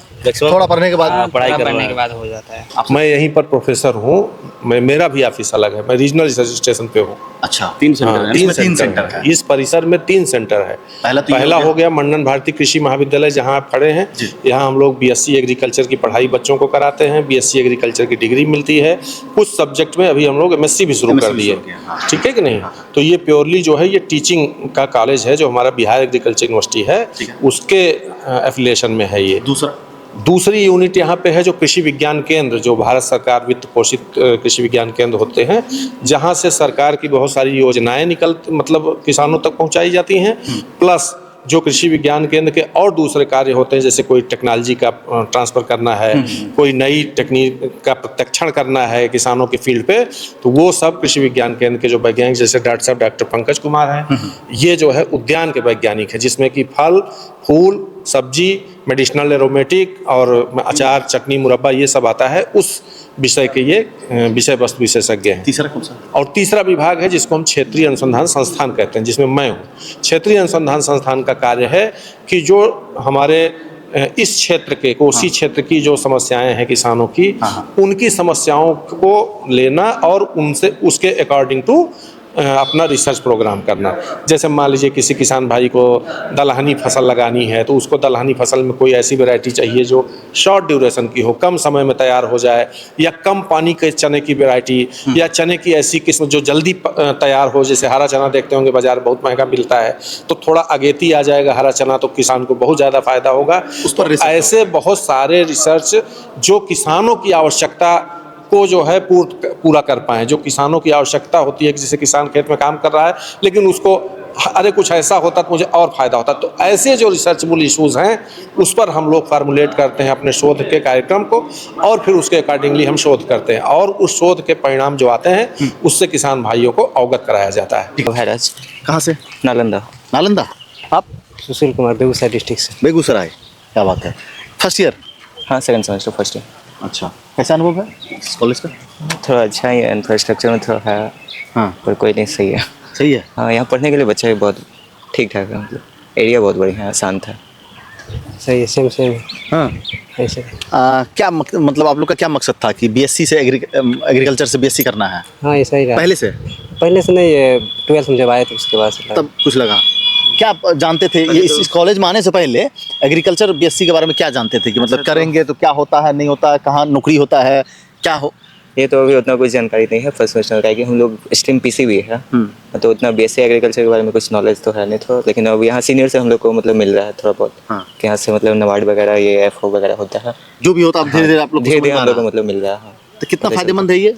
थोड़ा पढ़ने के बाद पढ़ाई करने के बाद हो जाता है। मैं यहीं पर प्रोफेसर हूँ, मेरा भी ऑफिस अलग है, मैं रीजनल रिसर्च स्टेशन पे हूँ। अच्छा, 3 सेंटर है? तीन सेंटर है इस परिसर में। 3 सेंटर है। पहला हो गया मंडन भारती कृषि महाविद्यालय, जहाँ आप खड़े हैं। यहाँ हम लोग BSc एग्रीकल्चर की पढ़ाई बच्चों को कराते हैं, BSc एग्रीकल्चर की डिग्री मिलती है। कुछ सब्जेक्ट में अभी हम लोग MSc भी शुरू कर दिए, ठीक है कि नहीं? तो ये प्योरली जो है ये टीचिंग का कॉलेज है, जो हमारा बिहार एग्रीकल्चर यूनिवर्सिटी है उसके एफिलिएशन में है ये। दूसरी यूनिट यहाँ पे है जो कृषि विज्ञान केंद्र, जो भारत सरकार वित्त पोषित कृषि विज्ञान केंद्र होते हैं, जहाँ से सरकार की बहुत सारी योजनाएं मतलब किसानों तक पहुँचाई जाती हैं। प्लस जो कृषि विज्ञान केंद्र के और दूसरे कार्य होते हैं, जैसे कोई टेक्नोलॉजी का ट्रांसफ़र करना है, कोई नई टेक्निक का प्रत्यक्षण करना है किसानों के फील्ड पे, तो वो सब कृषि विज्ञान केंद्र के जो वैज्ञानिक, जैसे डॉक्टर पंकज कुमार हैं, ये जो है उद्यान के वैज्ञानिक है, जिसमें कि फल, फूल, सब्जी, मेडिसिनल एरोमेटिक और अचार, चटनी, मुरब्बा, ये सब आता है। उस विषय के ये विषय वस्तु विशेषज्ञ हैं। तीसरा कौन सा? और तीसरा विभाग है जिसको हम क्षेत्रीय अनुसंधान संस्थान कहते हैं, जिसमें मैं हूँ। क्षेत्रीय अनुसंधान संस्थान का कार्य है कि जो हमारे इस क्षेत्र के कोसी क्षेत्र की जो समस्याएं हैं किसानों की, उनकी समस्याओं को लेना और उनसे उसके अकॉर्डिंग टू अपना रिसर्च प्रोग्राम करना। जैसे मान लीजिए किसी किसान भाई को दलहनी फसल लगानी है, तो उसको दलहनी फसल में कोई ऐसी वैरायटी चाहिए जो शॉर्ट ड्यूरेशन की हो, कम समय में तैयार हो जाए, या कम पानी के चने की वैरायटी, या चने की ऐसी किस्म जो जल्दी तैयार हो। जैसे हरा चना देखते होंगे बाजार बहुत महंगा मिलता है, तो थोड़ा अगेती आ जाएगा हरा चना, तो किसान को बहुत ज़्यादा फायदा होगा। उस पर ऐसे बहुत सारे रिसर्च जो किसानों की आवश्यकता को जो है पूरा कर पाएँ। जो किसानों की आवश्यकता होती है कि जैसे किसान खेत में काम कर रहा है, लेकिन उसको अरे कुछ ऐसा होता तो मुझे और फायदा होता, तो ऐसे जो रिसर्चबल इश्यूज़ हैं उस पर हम लोग फार्मुलेट करते हैं अपने शोध के कार्यक्रम को, और फिर उसके अकॉर्डिंगली हम शोध करते हैं, और उस शोध के परिणाम जो आते हैं उससे किसान भाइयों को अवगत कराया जाता है। कहाँ से? नालंदा। नालंदा। आप? सुशील कुमार, बेगूसराय डिस्ट्रिक्ट से। बेगूसराय, क्या बात है। First year? हाँ, सेकंड सेमेस्टर, फर्स्ट ईयर। अच्छा, कैसा अनुभव है इस कॉलेज का? थोड़ा अच्छा ही है, इंफ्रास्ट्रक्चर में थोड़ा है, हाँ, पर कोई नहीं, सही है। सही है। हाँ, यहाँ पढ़ने के लिए बच्चा भी बहुत ठीक ठाक है, मतलब एरिया बहुत बढ़िया है, शांत है। सही है, सेम। हाँ, ऐसे क्या मतलब आप लोग का क्या मकसद था कि BSc से एग्रीकल्चर से BSc करना है? हाँ, ऐसा ही रहा। पहले से नहीं, 12th में जब आए तो उसके बाद से तब कुछ लगा। क्या आप जानते थे ये इस कॉलेज में आने से पहले एग्रीकल्चर BSc के बारे में क्या जानते थे कि मतलब करेंगे तो क्या होता है, नहीं होता है, कहाँ नौकरी होता है, क्या हो? ये तो अभी उतना कुछ जानकारी नहीं है फर्स्ट सेमेस्टर का, कि हम लोग स्ट्रीम पीसी भी है, तो उतना बीएससी एग्रीकल्चर के बारे में कुछ नॉलेज तो है नहीं थोड़ा, लेकिन अब यहाँ सीनियर से हम लोग को मतलब मिल रहा है थोड़ा बहुत, कि यहाँ से मतलब नबार्ड वगैरह ये एफओ वगैरह होता है, जो भी होता है धीरे धीरे आप लोग धीरे धीरे हम लोग को मतलब मिल रहा है। तो कितना फायदेमंद है ये?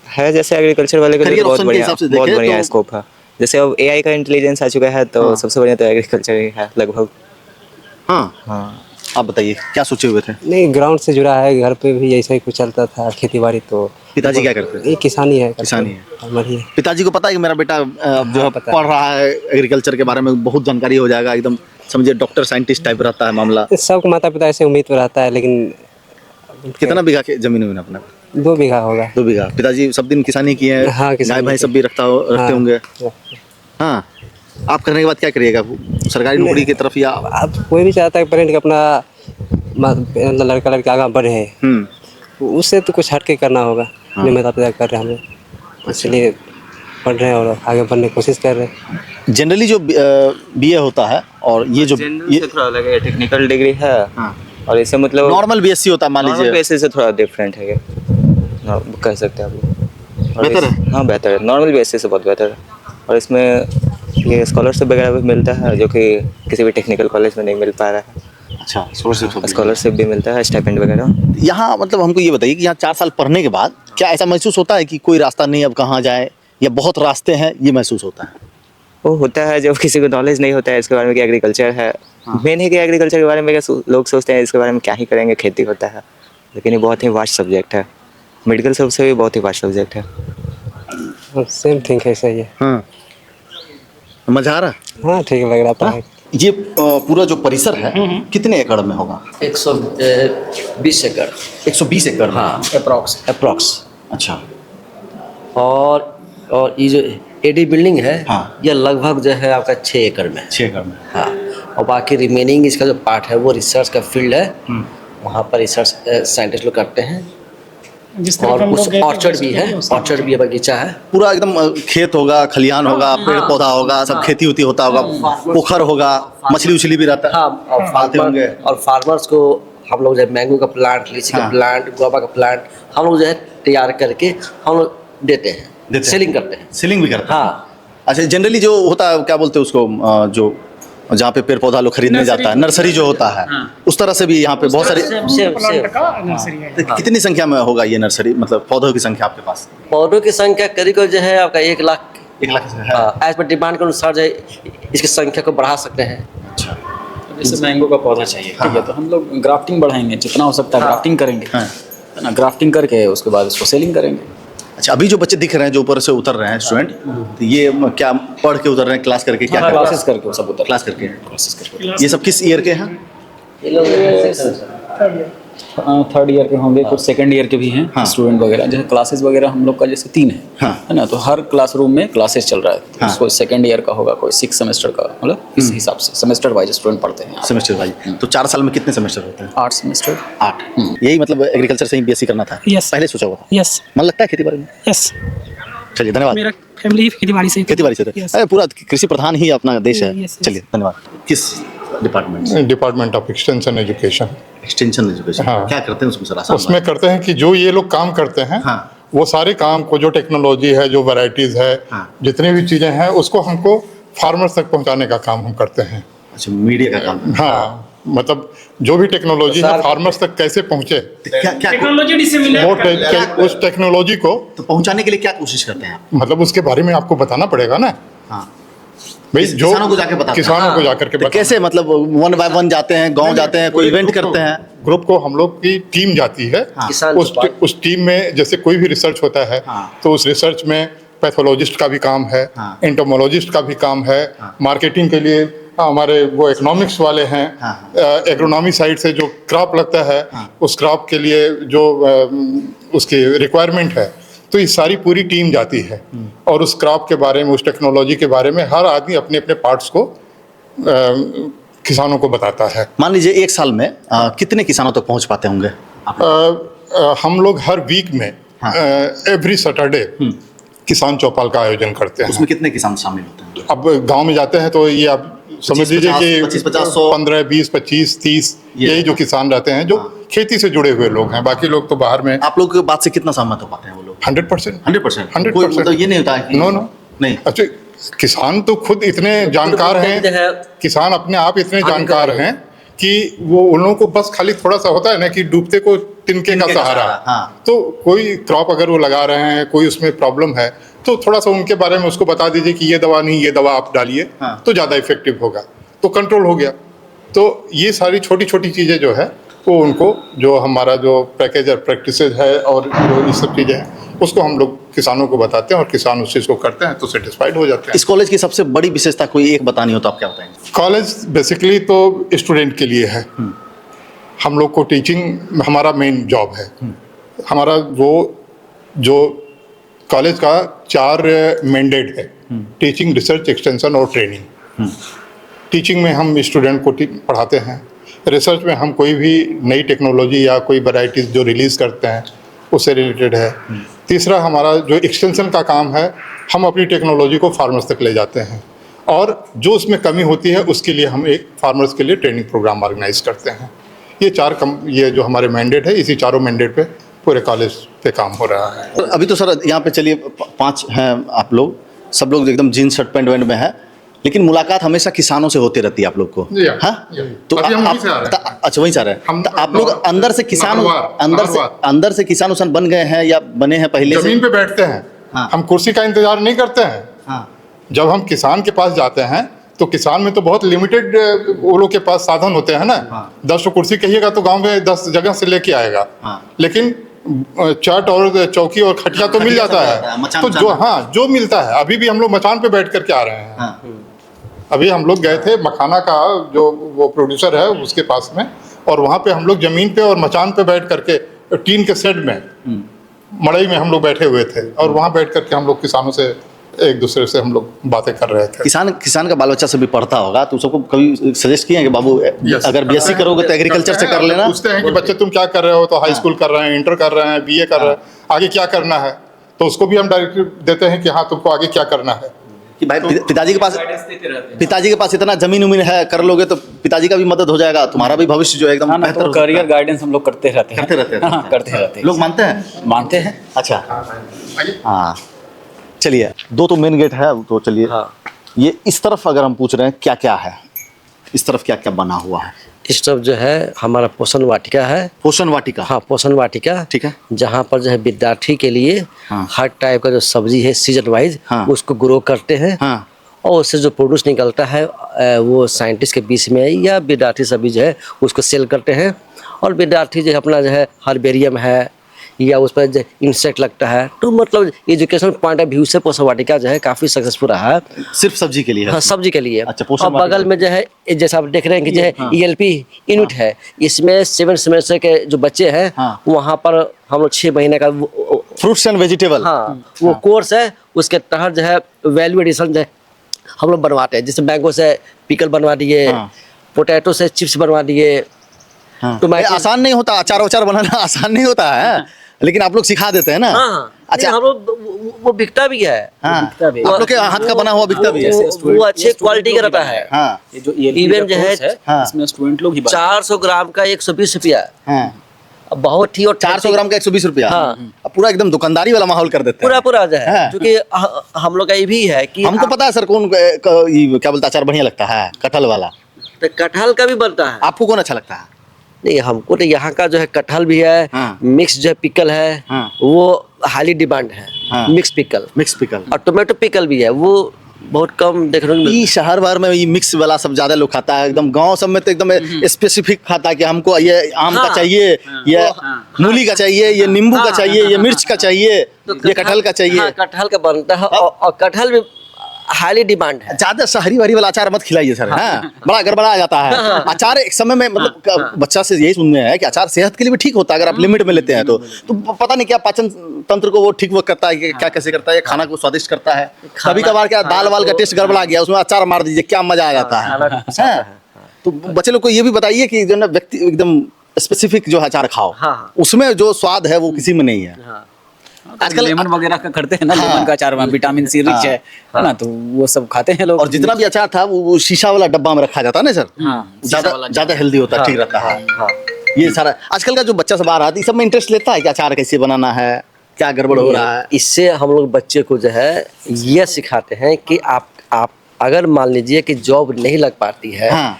है जैसे एग्रीकल्चर वाले के लिए बहुत बढ़िया स्कोप है। जैसे अब एआई का इंटेलिजेंस आ चुका है, तो सबसे बढ़िया तो एग्रीकल्चर ही है लगभग। हाँ, आप बताइए क्या सोचे हुए थे? नहीं, ग्राउंड से जुड़ा है, घर पे भी ऐसा ही कुछ चलता था, खेती बाड़ी। तो पिताजी क्या करते थे? ये किसानी है। किसानी है। पिताजी को पता है कि मेरा बेटा जो है पढ़ रहा है एग्रीकल्चर के बारे में, बहुत जानकारी हो जाएगा, एकदम समझिए डॉक्टर साइंटिस्ट टाइप रहता है मामला। सबको माता पिता ऐसे उम्मीद रहता है, लेकिन कितना बीघा जमीन है अपना? 2 बीघा होगा। 2 बीघा। पिताजी सब दिन किसानी किए हैं? हाँ, गाय भैंस सब भी रखते होंगे। हाँ, आप करने के बाद क्या करिएगा? सरकारी नौकरी की तरफ, या आप कोई भी चाहता है पेरेंट का अपना लड़का लड़की आगे बढ़े, उससे तो कुछ हट के करना होगा। अपने माता पिता कर रहे हैं, हमें इसलिए पढ़ रहे हैं और आगे बढ़ने की कोशिश कर रहे हैं। जनरली जो बीए होता है और ये जो ये थोड़ा अलग है, टेक्निकल डिग्री है, और इसे मतलब नॉर्मल बीएससी होता है, मान लीजिए बीएससी से थोड़ा डिफरेंट है, ये कह सकते हैं आप लोग। बेहतर है? हाँ बेहतर है, नॉर्मल बीएससी से बहुत बेहतर है। और इसमें ये स्कॉलरशिप वगैरह भी मिलता है, जो कि किसी भी टेक्निकल कॉलेज में नहीं मिल पा रहा है। अच्छा, स्कॉलरशिप भी मिलता है, स्टाइपेंड वगैरह। यहाँ मतलब हमको ये बताइए कि यहाँ 4 साल पढ़ने के बाद क्या ऐसा महसूस होता है कि कोई रास्ता नहीं, अब कहाँ जाए, या बहुत रास्ते हैं, ये महसूस होता है? वो होता है जब किसी को नॉलेज नहीं होता है इसके बारे में कि एग्रीकल्चर है। मेन है कि एग्रीकल्चर के बारे में लोग सोचते हैं इसके बारे में क्या ही करेंगे, खेती होता है, लेकिन ये बहुत ही वास्ट सब्जेक्ट है। मेडिकल सबसे भी बहुत ही वास्ट सब्जेक्ट है। सेम थिंग है, सही है। हाँ, मजा आ रहा? हाँ, ठीक लग रहा था। ये पूरा जो परिसर है कितने एकड़ में होगा? 120 एकड़। 120 एकड़? हाँ, अप्रॉक्स। अच्छा। और ये जो एडी बिल्डिंग है, हाँ, ये लगभग जो है आपका 6 एकड़ में। 6 एकड़ में? हाँ, और बाकी रिमेनिंग इसका जो पार्ट है वो रिसर्च का फील्ड है, वहाँ पर रिसर्च साइंटिस्ट लोग करते हैं। और कुछ ऑर्चर्ड भी है, बगीचा है। पूरा एकदम खेत होगा, खलिहान होगा, पेड़ पौधा होगा, सब खेती होती होता होगा, पोखर होगा, मछली उछली भी रहता है। हाँ, और फार्मर्स को हम लोग जो है मैंगो का प्लांट, लीची का प्लांट, गुआवा का प्लांट हम लोग जो है तैयार करके हम लोग देते हैं, सेलिंग करते हैं। सेलिंग भी करते हैं? हाँ। अच्छा, जनरली जो होता है, क्या बोलते हैं उसको, जो जहाँ पे पेड़ पौधा लोग खरीदने जाता है, नर्सरी जो होता है, उस तरह से भी यहाँ पे बहुत सारी नर्सरी है। कितनी संख्या में होगा ये नर्सरी, मतलब पौधों की संख्या आपके पास? पौधों की संख्या करीब जो है आपका 1 लाख। 1 लाख है। एज पर डिमांड के अनुसार जो है इसकी संख्या को बढ़ा सकते हैं। अच्छा, जैसे मैंगो का पौधा चाहिए, ठीक है, तो हम लोग ग्राफ्टिंग बढ़ाएंगे, जितना हो सकता है ग्राफ्टिंग करेंगे, है ना। ग्राफ्टिंग करके उसके बाद उसको सेलिंग करेंगे। अच्छा, अभी जो बच्चे दिख रहे हैं जो ऊपर से उतर रहे हैं स्टूडेंट, तो ये क्या पढ़ के उतर रहे हैं, क्लास करके? क्या क्लासेस करके सब उतर क्लास करके? ये सब किस ईयर के हैं? ये लोग 3rd ईयर के होंगे, कुछ 2nd ईयर के भी हैं स्टूडेंट वगैरह। जैसे क्लासेस वगैरह हम लोग का जैसे 3 है ना, तो हर क्लासरूम में क्लासेस चल रहा है। कोई 2nd ईयर का होगा, कोई 6 सेमेस्टर का, मतलब इस हिसाब से सेमेस्टर वाइज स्टूडेंट पढ़ते हैं। Semester wise? तो 4 साल में कितने सेमेस्टर होते हैं? 8 सेमेस्टर। 8? यही मतलब एग्रीकल्चर से ही बीएससी करना था? यस। पहले सोचा हुआ था? यस। मन लगता है खेती बाड़ी में? यस। चलिए, धन्यवाद। मेरा फैमिली खेती बाड़ी से अरे पूरा कृषि प्रधान ही अपना देश है। चलिए, धन्यवाद। किस डिपार्टमेंट से? Department of extension education. Extension education? हाँ। क्या करते हैं उसमें सर? उसमें करते हैं कि जो ये लोग काम करते हैं, वो सारे काम को, जो टेक्नोलॉजी है, जो वैरायटीज है, जितनी भी चीजें हैं, उसको हमको फार्मर्स तक पहुंचाने का काम हम करते हैं। अच्छा, मीडिया का काम? हाँ, मतलब जो भी टेक्नोलॉजी है फार्मर्स तक कैसे पहुंचे, क्या वो उस टेक्नोलॉजी को तो पहुंचाने के लिए क्या कोशिश करते हैं? मतलब उसके बारे में आपको बताना पड़ेगा ना। हाँ, भाई जो किसानों को जाके बताते हैं। किसानों को जाकर के तो कैसे, मतलब 1 by 1 जाते हैं, गांव जाते हैं, कोई इवेंट करते हैं? ग्रुप को हम लोग की टीम जाती है। उस टीम में जैसे कोई भी रिसर्च होता है, तो उस रिसर्च में पैथोलॉजिस्ट का भी काम है, एंटोमोलॉजिस्ट का भी काम है, मार्केटिंग के लिए हमारे वो इकोनॉमिक्स वाले हैं, एग्रोनॉमी साइड से जो क्रॉप लगता है, उस क्रॉप के लिए जो उसकी रिक्वायरमेंट है, तो ये सारी पूरी टीम जाती है और उस क्रॉप के बारे में, उस टेक्नोलॉजी के बारे में हर आदमी अपने अपने पार्ट्स को किसानों को बताता है। मान लीजिए 1 साल में कितने किसानों तक पहुंच पाते होंगे? हम लोग हर वीक में एवरी सैटरडे किसान चौपाल का आयोजन करते हैं। उसमें कितने किसान शामिल होते हैं? अब गांव में जाते हैं तो ये आप समझ लीजिए कि 25, 50, 100, 15, 20, 25, 30 यही जो किसान रहते हैं, जो खेती से जुड़े हुए लोग हैं, बाकी लोग तो बाहर में। आप लोग की बात से कितना सहमत हो पाते हैं वो लोग? 100%। 100%? 100%। कोई मतलब ये नहीं होता है कि नो नो नहीं। अच्छा, किसान तो खुद इतने जानकार हैं, किसान अपने आप इतने जानकार हैं कि वो उन लोगों को बस खाली थोड़ा सा होता है ना कि डूबते को तिनके का सहारा। हाँ। तो कोई क्रॉप अगर वो लगा रहे हैं, कोई उसमें प्रॉब्लम है, तो थोड़ा सा उनके बारे में उसको बता दीजिए कि ये दवा नहीं, ये दवा आप डालिए, तो ज़्यादा इफेक्टिव होगा, तो कंट्रोल हो गया। तो ये सारी छोटी छोटी चीज़ें जो है वो उनको, जो हमारा जो पैकेज और प्रैक्टिसेज है और जो ये सब चीज़ें हैं, उसको हम लोग किसानों को बताते हैं और किसान उस चीज़ को करते हैं तो सेटिस्फाइड हो जाते हैं। इस कॉलेज की सबसे बड़ी विशेषता कोई एक बतानी हो तो आप क्या बताएंगे? कॉलेज बेसिकली तो स्टूडेंट के लिए है। हम लोग को टीचिंग हमारा मेन जॉब है। हमारा वो जो कॉलेज का 4 मैंडेट है, टीचिंग, रिसर्च, एक्सटेंशन और ट्रेनिंग। टीचिंग में हम स्टूडेंट को पढ़ाते हैं। रिसर्च में हम कोई भी नई टेक्नोलॉजी या कोई वैराइटीज़ जो रिलीज़ करते हैं उससे रिलेटेड है। तीसरा हमारा जो एक्सटेंशन का काम है, हम अपनी टेक्नोलॉजी को फार्मर्स तक ले जाते हैं और जो उसमें कमी होती है उसके लिए हम एक फार्मर्स के लिए ट्रेनिंग प्रोग्राम ऑर्गेनाइज करते हैं। ये जो हमारे मैंडेट है, इसी चारों मैंडेट पे पूरे कॉलेज पे काम हो रहा है। अभी तो सर यहाँ पे चलिए 5 हैं आप लोग, सब लोग एकदम जीन्स शर्ट पैंट वैंट में है, लेकिन मुलाकात हमेशा किसानों से होती रहती है आप लोग को। हाँ, तो अच्छा वहीं से आ रहे हैं। तो आप लोग अंदर से किसान, अंदर से किसान उसान बन गए हैं या बने हैं पहले से? जमीन पे बैठते हैं। हाँ। हम कुर्सी का इंतजार नहीं करते हैं। हाँ। जब हम किसान के पास जाते हैं तो किसान में तो बहुत लिमिटेड वो लोग के पास साधन होते हैं ना। हाँ। 10 कुर्सी कहिएगा तो गांव में 10 जगह से लेके आएगा। हाँ। लेकिन चाट और चौकी और खटिया तो मिल जाता है। तो जो मिलता है, अभी भी हम लोग मचान पे बैठ करके आ रहे हैं। हाँ। अभी हम लोग गए थे मखाना का जो वो प्रोड्यूसर है उसके पास में, और वहाँ पे हम लोग जमीन पे और मचान पे बैठ करके टीन के शेड में, मड़ई में हम लोग बैठे हुए थे और वहाँ बैठ करके हम लोग किसानों से एक दूसरे से हम लोग बातें कर रहे थे। किसान का बाल बच्चा से भी पढ़ता होगा, तो सबको कभी सजेस्ट किया कि बाबू अगर बीएससी करोगे तो एग्रीकल्चर से कर लेना? पूछते हैं कि बच्चे तुम क्या कर रहे हो, तो हाई स्कूल कर रहे हैं, इंटर कर रहे हैं, बीए कर रहे हैं, आगे क्या करना है, तो उसको भी हम डायरेक्टिव देते हैं कि हाँ तुमको आगे क्या करना है। कि भाई पिताजी के पास इतना जमीन उमीन है, कर लोगे तो पिताजी का भी मदद हो जाएगा, तुम्हारा भी भविष्य जो है एकदम बेहतर हो। करियर गाइडेंस हम लोग करते रहते हैं। लोग मानते हैं। अच्छा, हाँ चलिए, 2 तो मेन गेट है, तो चलिए ये इस तरफ अगर हम पूछ रहे हैं क्या क्या है, इस तरफ क्या क्या बना हुआ है? इस तरफ जो है हमारा पोषण वाटिका है। पोषण वाटिका? हाँ, पोषण वाटिका, ठीक है। जहाँ पर जो है विद्यार्थी के लिए हर टाइप का जो सब्जी है सीजन वाइज उसको ग्रो करते हैं। और उससे जो प्रोड्यूस निकलता है वो साइंटिस्ट के बीच में या विद्यार्थी सभी जो है उसको सेल करते हैं। और विद्यार्थी जो है अपना जो है हर्बेरियम है या उस पर इंसेक्ट लगता है, तो मतलब एजुकेशन पॉइंट ऑफ व्यू से पोषण वाटिका जो है काफ़ी सक्सेसफुल रहा है। सिर्फ सब्जी के लिए है? हाँ, सब्जी के लिए। अच्छा, पोषण और बगल में जो है जैसा आप देख रहे हैं कि जो है ELP यूनिट है, इसमें 7 सेमेस्टर के जो बच्चे हैं वहाँ पर हम लोग 6 महीने का फ्रूट्स एंड वेजिटेबल वो कोर्स है, उसके तहत जो है वैल्यू एडिशन जो है हम लोग बनवाते हैं। जैसे मैंगो से पिकल बनवा दिए, पोटैटो से चिप्स बनवा दिए। तो आसान नहीं होता, अचार वचार बनाना आसान नहीं होता है, लेकिन आप लोग सिखा देते हैं ना। अच्छा, हम लोग वो बिकता भी है। आप लोग के हाथ का बना हुआ बिकता भी है, वो अच्छे क्वालिटी का रहता है। इवन जो है इसमें स्टूडेंट लोग ही 400 ग्राम का 120 रुपया, बहुत ही। और 400 ग्राम का 120 रुपया, पूरा एकदम दुकानदारी वाला माहौल कर देते हैं पूरा जो है। क्योंकि हम लोग का ये भी है कि हमको पता है सर कौन क्या बोलता अचार बढ़िया लगता है, कटहल वाला। तो कटहल का भी बनता है। आपको कौन अच्छा लगता है? नहीं, हमको तो यहाँ का जो है कटहल भी है, मिक्स जो है पिकल है, वो हाईली डिमांड है। मिक्स पिकल और टोमेटो पिकल भी है, वो बहुत कम देखने को मिलता है। शहर भर में ये मिक्स वाला सब ज्यादा लोग खाता है, एकदम गांव सब में तो एकदम स्पेसिफिक खाता है कि हमको ये आम का चाहिए, ये मूली का चाहिए, ये नींबू का चाहिए, ये मिर्च का चाहिए, ये कटहल का चाहिए। कटहल का बनता है और कटहल भी हाईली डिमांड है। ज्यादा शहरी वारी वाला अचार मत खिलाइए सर, बड़ा गड़बड़ा आ जाता है। अचार एक समय में मतलब बच्चा से यही सुनने हैं कि अचार सेहत के लिए भी ठीक होता है अगर आप लिमिट में लेते हैं तो पता नहीं क्या पाचन तंत्र को वो ठीक वो करता है कि क्या कैसे करता है, खाना को स्वादिष्ट करता है। कभी कभार क्या दाल वाल का टेस्ट गड़बड़ा गया, उसमें अचार मार दीजिए, क्या मजा आ जाता है। तो बच्चे लोग को ये भी बताइए कि जो ना व्यक्ति एकदम स्पेसिफिक जो अचार खाओ, उसमें जो स्वाद है वो किसी में नहीं है। आजकल लेमन वगैरह का करते हैं ना, लेमन का अचार विटामिन सी रिच है ना, तो वो सब खाते हैं लोग। और जितना भी अचार था वो शीशा वाला डब्बा में रखा जाता है ना सर, ज्यादा हेल्दी होता है, ठीक रहता है। ये सारा आजकल का जो बच्चा सब आ रहा है, इस सब में इंटरेस्ट लेता है कि अचार कैसे बनाना है, क्या गड़बड़ हो रहा है? इससे हम लोग बच्चे को जो है ये सिखाते हैं कि आप अगर मान लीजिए कि जॉब नहीं लग पाती है, हाँ।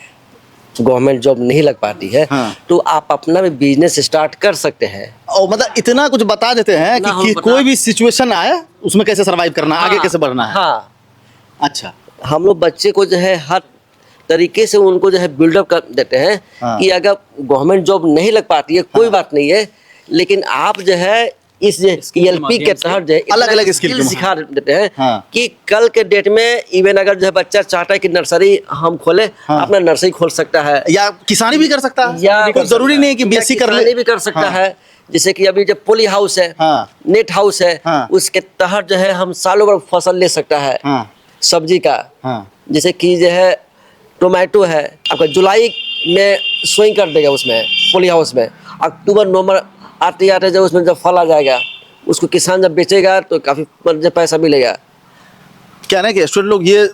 गवर्नमेंट जॉब नहीं लग पाती है, हाँ। तो आप अपना भी बिजनेस स्टार्ट कर सकते हैं। और मतलब इतना कुछ बता देते हैं कि कोई भी सिचुएशन आए उसमें कैसे सरवाइव करना है, आगे कैसे बढ़ना है। हाँ, अच्छा, हम लोग बच्चे को जो है हर तरीके से उनको जो है बिल्डअप कर देते हैं कि अगर गवर्नमेंट जॉब नहीं लग पाती है कोई बात नहीं है, लेकिन आप जो है इस ELP के तहत जो है अलग-अलग स्किल सिखा देते हैं कि कल के डेट में इवन अगर जो है बच्चा चाहता है कि नर्सरी हम खोले, अपना नर्सरी खोल सकता है, या किसानी भी कर सकता है, या कोई जरूरी नहीं है कि BSc कर ले, भी कर सकता है। जैसे कि अभी जो पोली हाउस है, नेट हाउस है, उसके तहत जो है हम सालों भर फसल ले सकता है सब्जी का। जैसे कि जो है टोमेटो है, आपका जुलाई में सोइंग कर देगा उसमें पोली हाउस में, अक्टूबर नवंबर आते आते जब उसमें जब फल आ जाएगा, उसको किसान जब बेचेगा तो काफ़ी पैसा मिलेगा। क्या ना कि स्टूडेंट लोग ये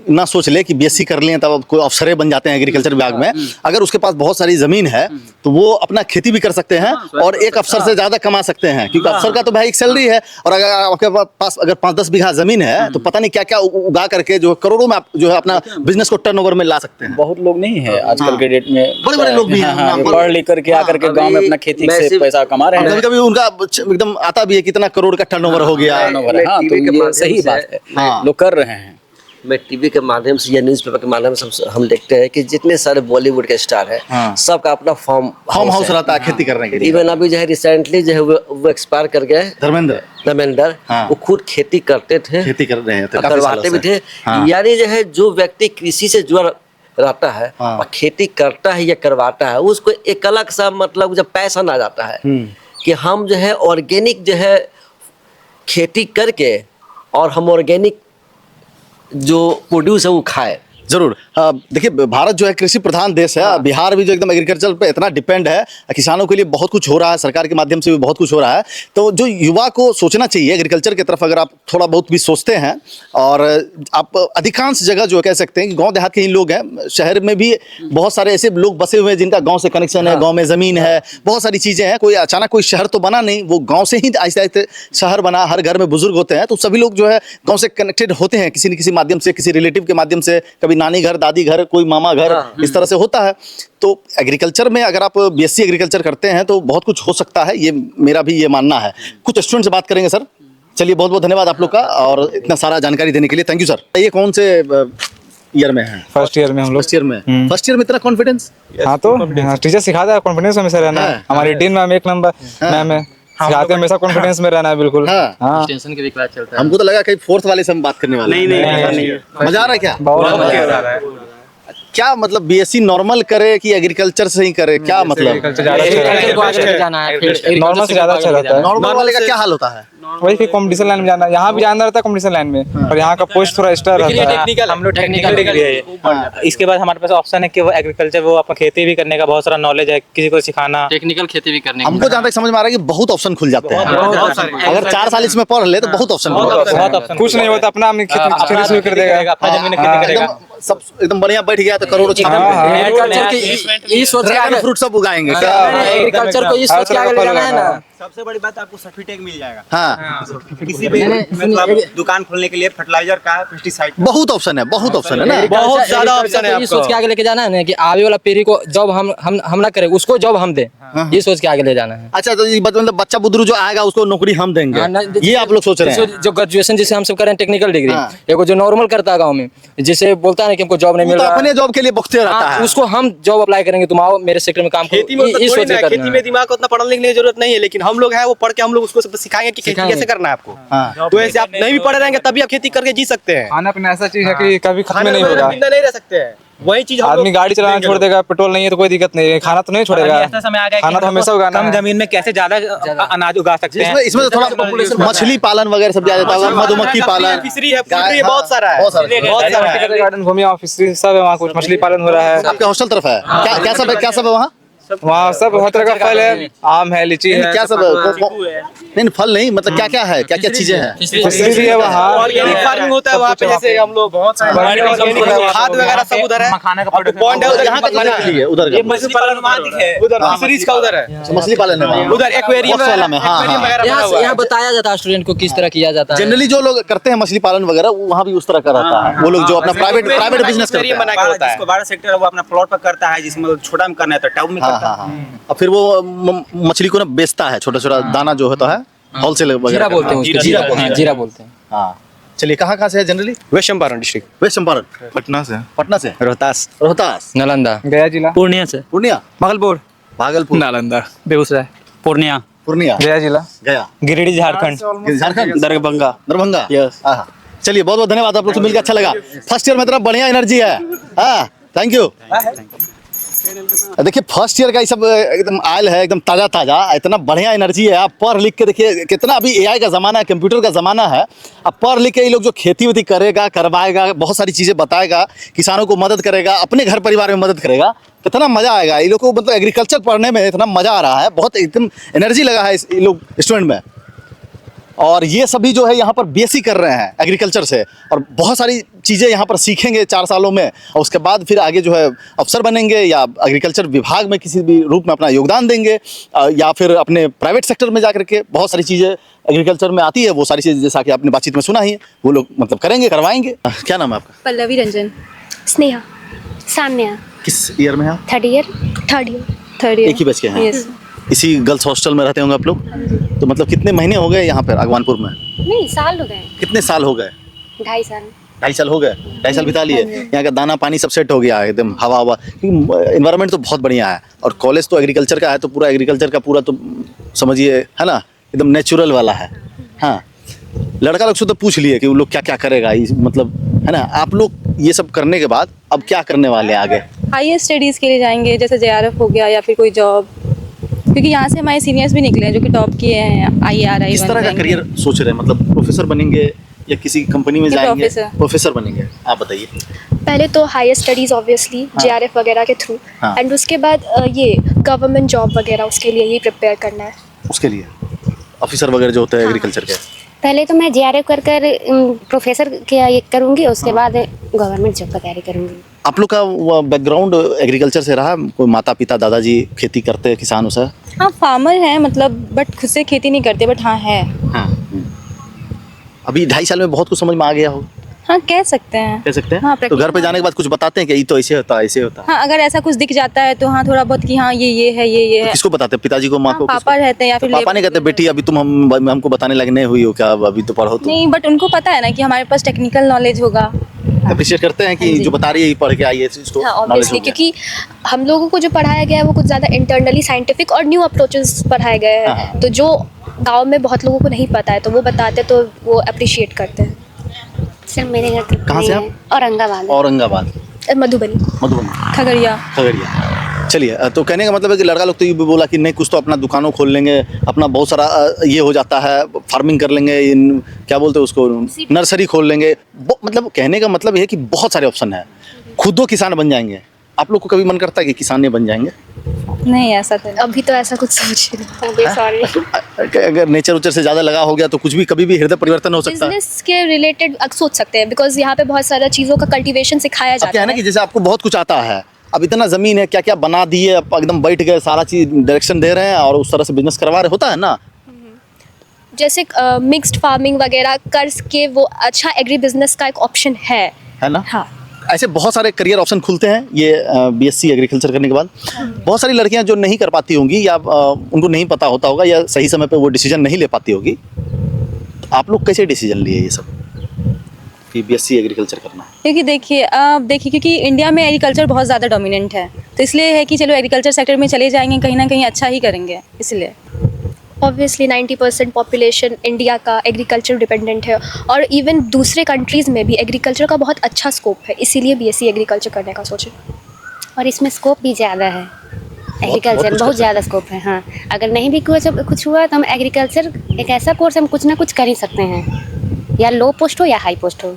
ना सोच ले कि BSc कर लें तब कोई अफसर बन जाते हैं एग्रीकल्चर विभाग में। अगर उसके पास बहुत सारी जमीन है तो वो अपना खेती भी कर सकते हैं और एक अफसर से ज्यादा कमा सकते हैं, क्योंकि अफसर का तो भाई एक सैलरी है, और अगर आपके पास अगर 5-10 बीघा जमीन है तो पता नहीं क्या क्या उगा करके जो करोड़ों में आप जो है अपना बिजनेस को टर्नओवर में ला सकते हैं। बहुत लोग नहीं है आजकल के डेट में, बड़े बड़े लोग भी हैं, पढ़ लिख करके आकर के गाँव में अपना खेती से पैसा कमा रहे हैं। कभी कभी उनका एकदम आता भी है कितना करोड़ का टर्नओवर हो गया। हाँ, तो ये सही बात है, लोग कर रहे हैं। मैं टीवी के माध्यम से या न्यूज़पेपर के माध्यम से हम देखते हैं कि जितने सारे बॉलीवुड के स्टार हैं, सबका अपना फार्म हाउस रहता है खेती करने के लिए। इवन अभी जो है रिसेंटली जो है वो एक्सपायर कर गए धर्मेंद्र, वो खुद खेती करते थे, खेती कर रहे हैं, करवाते भी थे। यानी जो है जो व्यक्ति कृषि से जुड़ा रहता है और खेती करता है या करवाता है, उसको एक अलग सा मतलब जब पैसन आ जाता है कि हम जो है ऑर्गेनिक जो है खेती करके और हम ऑर्गेनिक जो प्रोड्यूस है वो खाए। जरूर। देखिए, भारत जो है कृषि प्रधान देश है, बिहार भी जो एकदम एग्रीकल्चर पे इतना डिपेंड है, किसानों के लिए बहुत कुछ हो रहा है, सरकार के माध्यम से भी बहुत कुछ हो रहा है। तो जो युवा को सोचना चाहिए एग्रीकल्चर की तरफ, अगर आप थोड़ा बहुत भी सोचते हैं, और आप अधिकांश जगह जो कह सकते हैं कि गांव देहात के ही लोग हैं, शहर में भी बहुत सारे ऐसे लोग बसे हुए हैं जिनका गाँव से कनेक्शन है, गाँव में ज़मीन है, बहुत सारी चीज़ें हैं। कोई अचानक कोई शहर तो बना नहीं, वो गाँव से ही आहिस्ते आहिस्ते शहर बना। हर घर में बुजुर्ग होते हैं, तो सभी लोग जो है गाँव से कनेक्टेड होते हैं किसी न किसी माध्यम से, किसी रिलेटिव के माध्यम से, कभी नानी घर, दादी घर, कोई मामा घर, इस तरह से होता है। तो एग्रीकल्चर में अगर आप BSc एग्रीकल्चर करते हैं तो बहुत कुछ हो सकता है, ये मेरा भी ये मानना है। कुछ स्टूडेंट से बात करेंगे सर। चलिए, बहुत बहुत धन्यवाद आप लोग का और इतना सारा जानकारी देने के लिए। Thank you sir. ये कौन से ईयर में है? फर्स्ट ईयर में हम लोग। फर्स्ट ईयर में इतना कॉन्फिडेंस? हाँ, तो टीचर सिखाता है कॉन्फिडेंस में रहना। हमारी टीम में 1 नंबर मैम है, सिखाते हैं हमेशा कॉन्फिडेंस में रहना है। बिल्कुल। हाँ, टेंशन के भी क्लास चलता है। हमको तो लगा कहीं 4th वाले से हम बात करने वाले। नहीं, मजा आ रहा है क्या? बहुत मजा आ रहा है। क्या मतलब BSc नॉर्मल करे कि एग्रीकल्चर से ही करे, क्या मतलब? नॉर्मल से ज्यादा अच्छा रहता है। नॉर्मल वाले का क्या हाल होता है? वही कि कंपटीशन लाइन में जाना, यहाँ भी जाना रहता है कंपटीशन लाइन में, और यहाँ का पोस्ट थोड़ा एक्स्ट्रा रहता है। हम लोग टेक्निकल डिग्री है, इसके बाद हमारे पास ऑप्शन है कि वो एग्रीकल्चर, वो अपना खेती भी करने का बहुत सारा नॉलेज है, किसी को सिखाना, टेक्निकल खेती भी करने। हमको जहाँ तक समझ में आ रहा है कि बहुत ऑप्शन खुल जाते हैं। अगर 4 साल इसमें पढ़ ले तो बहुत ऑप्शन। कुछ नहीं होता, अपना खेती शुरू कर देगा, अपना जमीन में खेती करेगा, सब एकदम बढ़िया बैठ गया तो करोड़ों एग्रीकल्चर की ये सोच के आगे फ्रूट सब उगाएंगे। एग्रीकल्चर को ये सोच के आगे ले जाना है ना। सबसे बड़ी बात, आपको सर्टिफिकेट मिल जाएगा। हाँ, किसी भी मतलब दुकान खोलने के लिए फर्टिलाइजर का, पेस्टिसाइड, बहुत ऑप्शन है, बहुत ऑप्शन है ना, बहुत ज्यादा ऑप्शन है। ये सोच के आगे लेके जाना है ना कि आगे वाला पीढ़ी को जॉब हम ना करें, उसको जॉब हम दें, ये सोच के आगे ले जाना है। अच्छा, तो मतलब बच्चा बुद्धरू जो आएगा उसको नौकरी हम देंगे, ये आप लोग सोच रहे हैं? जो ग्रेजुएशन जिसे हम सब करें टेक्निकल डिग्री, एक जो नॉर्मल करता है गाँव में, जिसे बोलता है कि हमको जॉब नहीं मिल रहा, अपने जॉब के लिए बख्ते रहता है, उसको हम जॉब अप्लाई करेंगे, तुम आओ मेरे सेक्टर में काम करो। खेती में दिमाग को उतना पढ़ने लिखने की जरूरत नहीं है, लेकिन हम लोग हैं वो पढ़ के हम लोग उसको सिखाएंगे कि खेती कैसे करना है आपको। तो ऐसे आप नहीं भी पढ़े रहेंगे तभी आप खेती करके जी सकते हैं। खाना पीना ऐसा चीज है कि कभी खत्म नहीं होगा, नहीं रह सकते हैं। वही चीज आदमी गाड़ी चलाना छोड़ देगा, पेट्रोल नहीं है तो कोई दिक्कत नहीं है, खाना तो नहीं छोड़ेगा। खाना तो हमेशा उगाना है। कम जमीन में कैसे ज्यादा अनाज उगा सकते हैं। इसमें तो थोड़ा मछली पालन वगैरह सब ज्यादा होता है, मधुमक्खी पालन, फिशरी है, बहुत सारा है, बहुत सारा गार्डन घूमिए, फिशरी सब है वहाँ, कुछ मछली पालन हो रहा है। आपके हॉस्टल तरफ है क्या सब है वहाँ? वहाँ सब हर तरह का फल है, आम है, लीची है, क्या सब नहीं फल नहीं मतलब क्या क्या है, क्या क्या चीजें हैं? फिशरी है वहाँ, ऑर्गेनिक फार्मिंग होता है वहाँ पे, जैसे हम लोग बहुत खाद वगैरह सब उधर है, मखाना का पॉन्ड है उधर, यहाँ का खाने के लिए उधर मछली पालन उधर फिशरीज का उधर है, मछली पालन है उधर एक्वेरियम में। हाँ यहाँ बताया जाता है स्टूडेंट को किस तरह किया जाता है। जनरली जो लोग करते हैं मछली पालन वगैरह वहाँ भी उस तरह का रहता है, वो लोग जो अपना प्राइवेट बिजनेस करते हैं, बना के होता है। जिसको बड़ा सेक्टर है वो अपना प्लॉट पर करता है, जिसमें छोटा में करना है तो टब में करता है। और फिर वो मछली को ना बेचता है, छोटा छोटा दाना जो होता है होलसेल वगैरह। जीरा बोलते हैं उसको, जीरा बोलते हैं। हाँ चलिए, कहाँ से है generally? West Champaran district, west Champaran, Patna से रोहतास, नालंदा, गया जिला, पूर्णिया से, पूर्णिया, भागलपुर, नालंदा, बेगूसराय, पूर्णिया, गया जिला, गया, गिरिडीह, झारखंड, दरभंगा। हाँ चलिए, बहुत बहुत धन्यवाद, आप लोग से मिलकर अच्छा लगा। फर्स्ट ईयर में तरफ बढ़िया एनर्जी है। हाँ थैंक यू। देखिए फर्स्ट ईयर का ये सब एकदम आयल है, एकदम ताज़ा ताज़ा, इतना बढ़िया एनर्जी है। आप पढ़ लिख के देखिए, कितना अभी एआई का ज़माना है, कंप्यूटर का ज़माना है। अब पढ़ लिख के ये लोग जो खेती वेती करेगा, करवाएगा, बहुत सारी चीज़ें बताएगा, किसानों को मदद करेगा, अपने घर परिवार में मदद करेगा, कितना मज़ा आएगा। ये लोग को मतलब एग्रीकल्चर पढ़ने में इतना मज़ा आ रहा है, बहुत एकदम एनर्जी लगा है इस लोग स्टूडेंट में। और ये सभी जो है यहाँ पर बीएससी कर रहे हैं एग्रीकल्चर से, और बहुत सारी चीज़ें यहाँ पर सीखेंगे 4 सालों में, और उसके बाद फिर आगे जो है अफसर बनेंगे या एग्रीकल्चर विभाग में किसी भी रूप में अपना योगदान देंगे, या फिर अपने प्राइवेट सेक्टर में जा करके बहुत सारी चीज़ें एग्रीकल्चर में आती है, वो सारी चीज़ें जैसा कि आपने बातचीत में सुना ही है, वो लोग मतलब करेंगे, करवाएंगे। क्या नाम है आपका? पल्लवी रंजन, स्नेहा, सान्या। किस ईयर में आप? Third year. एक ही बैच के हैं? इसी गर्ल्स हॉस्टल में रहते होंगे आप लोग? तो मतलब कितने महीने हो गए यहाँ पर अगवानपुर में? नहीं, साल हो गए। कितने साल हो गए? 2.5 साल। 2.5 साल हो गए? 2.5 साल बिता लिए। यहाँ का दाना पानी सब सेट हो गया है, एकदम हवा इन्वायरमेंट तो बहुत बढ़िया है। और कॉलेज तो एग्रीकल्चर का है, तो पूरा एग्रीकल्चर का पूरा तो समझिए है ना, एकदम नेचुरल वाला है। हाँ लड़का लोग से तो पूछ लिए कि वो लोग क्या क्या करेगा, मतलब है ना। आप लोग ये सब करने के बाद अब क्या करने वाले हैं आगे? हायर स्टडीज़ के लिए जाएंगे, जैसे JRF हो गया या फिर कोई जॉब, क्योंकि यहाँ से हमारे सीनियर्स भी निकले हैं जो कि टॉप किए हैं, IRI। किस तरह का करियर सोच रहे हैं, मतलब प्रोफेसर बनेंगे या किसी कंपनी में जाएंगे? प्रोफेसर बनेंगे। आप बताइए। पहले तो हायर स्टडीज़ ऑब्वियसली JRF वगैरह के थ्रू, एंड उसके बाद ये गवर्नमेंट जॉब वगैरह, उसके लिए ही प्रिपेयर करना है। उसके लिए ऑफिसर वगैरह जो होते हैं एग्रीकल्चर के? पहले तो मैं JRF कर प्रोफेसर क्या ये करूँगी, उसके बाद गवर्नमेंट जॉब का तैयारी करूँगी। आप लोग का बैकग्राउंड एग्रीकल्चर से रहा? कोई माता पिता दादाजी खेती करते हैं, किसान उसे? हाँ फार्मर है मतलब, बट खुद से खेती नहीं करते, बट हाँ है। हाँ अभी 2.5 साल में बहुत कुछ समझ में आ गया हो? हाँ कह सकते हैं। कह सकते हैं। हाँ, तो घर पे जाने के बाद कुछ बताते हैं कि ये तो ऐसे होता है, ऐसे होता है? हाँ अगर ऐसा कुछ दिख जाता है तो हाँ थोड़ा बहुत कि हाँ ये है, ये है। तो किसको बताते हैं? पिताजी को, माँ को? पापा रहते हैं या तो फिर पापा नहीं कहते बेटी अभी तुम हमको बताने लगे नहीं हुई हो क्या, अभी तो पढ़ो? तो नहीं, बट उनको पता है ना कि हमारे पास टेक्निकल नॉलेज होगा। अप्रिशिएट करते हैं कि जो बता रही है पढ़ के आई है इसको नॉलेज हो गया। क्योंकि हम लोगों को जो पढ़ाया गया है वो कुछ ज़्यादा इंटरनली साइंटिफिक और न्यू अप्रोचेस पढ़ाए गए हैं, तो जो गांव में बहुत लोगों को नहीं पता है तो वो बताते तो वो अप्रिशिएट करते हैं। सर मेरे घर कहाँ से आप? औरंगाबाद। औरंगाबाद, मधुबनी, खगड़िया। चलिए, तो कहने का मतलब है कि लड़का लोग तो ये भी बोला कि नहीं कुछ तो अपना दुकानों खोल लेंगे, अपना बहुत सारा ये हो जाता है, फार्मिंग कर लेंगे, क्या बोलते हैं उसको, नर्सरी खोल लेंगे। मतलब कहने का मतलब ये है कि बहुत सारे ऑप्शन है, खुद दो किसान बन जाएंगे। आप लोग को कभी मन करता है कि किसान नहीं बन जाएंगे? नहीं ऐसा तो अभी तो ऐसा कुछ सोच नहीं। अगर नेचर उचर से ज़्यादा लगा हो गया तो कुछ भी कभी भी हृदय परिवर्तन हो सकता है। बिजनेस के रिलेटेड सोच सकते हैं, बिकॉज यहाँ पे बहुत सारा चीज़ों का कल्टीवेशन सिखाया जाता है। क्या है ना कि जैसे आपको बहुत कुछ आता है, अब इतना ज़मीन है, क्या क्या बना दिए, अब एकदम बैठ गए, सारा चीज़ डायरेक्शन दे रहे हैं और उस तरह से बिजनेस करवा रहे, होता है ना। जैसे मिक्स्ड फार्मिंग वगैरह कर के वो अच्छा एग्री बिजनेस का एक ऑप्शन है ना। हाँ ऐसे बहुत सारे करियर ऑप्शन खुलते हैं ये BSc एग्रीकल्चर करने के बाद। बहुत सारी लड़कियां जो नहीं कर पाती होंगी या उनको नहीं पता होता होगा या सही समय पे वो डिसीजन नहीं ले पाती होगी, तो आप लोग कैसे डिसीजन लिए ये सब कि BSc एग्रीकल्चर करना है? क्योंकि देखिए क्योंकि इंडिया में एग्रीकल्चर बहुत ज़्यादा डोमिनेंट है, तो इसलिए है कि चलो एग्रीकल्चर सेक्टर में चले जाएंगे, कहीं ना कहीं अच्छा ही करेंगे। इसलिए ऑब्वियसली 90% पॉपुलेशन इंडिया का एग्रीकल्चर डिपेंडेंट है, और इवन दूसरे कंट्रीज़ में भी एग्रीकल्चर का बहुत अच्छा स्कोप है, इसीलिए BSc एग्रीकल्चर करने का सोचे। और इसमें स्कोप भी ज़्यादा है, एग्रीकल्चर बहुत ज़्यादा स्कोप है। हाँ अगर नहीं भी कुछ हुआ तो हम एग्रीकल्चर एक ऐसा कोर्स हम कुछ ना कुछ कर ही सकते हैं, या लो पोस्ट हो या हाई पोस्ट हो।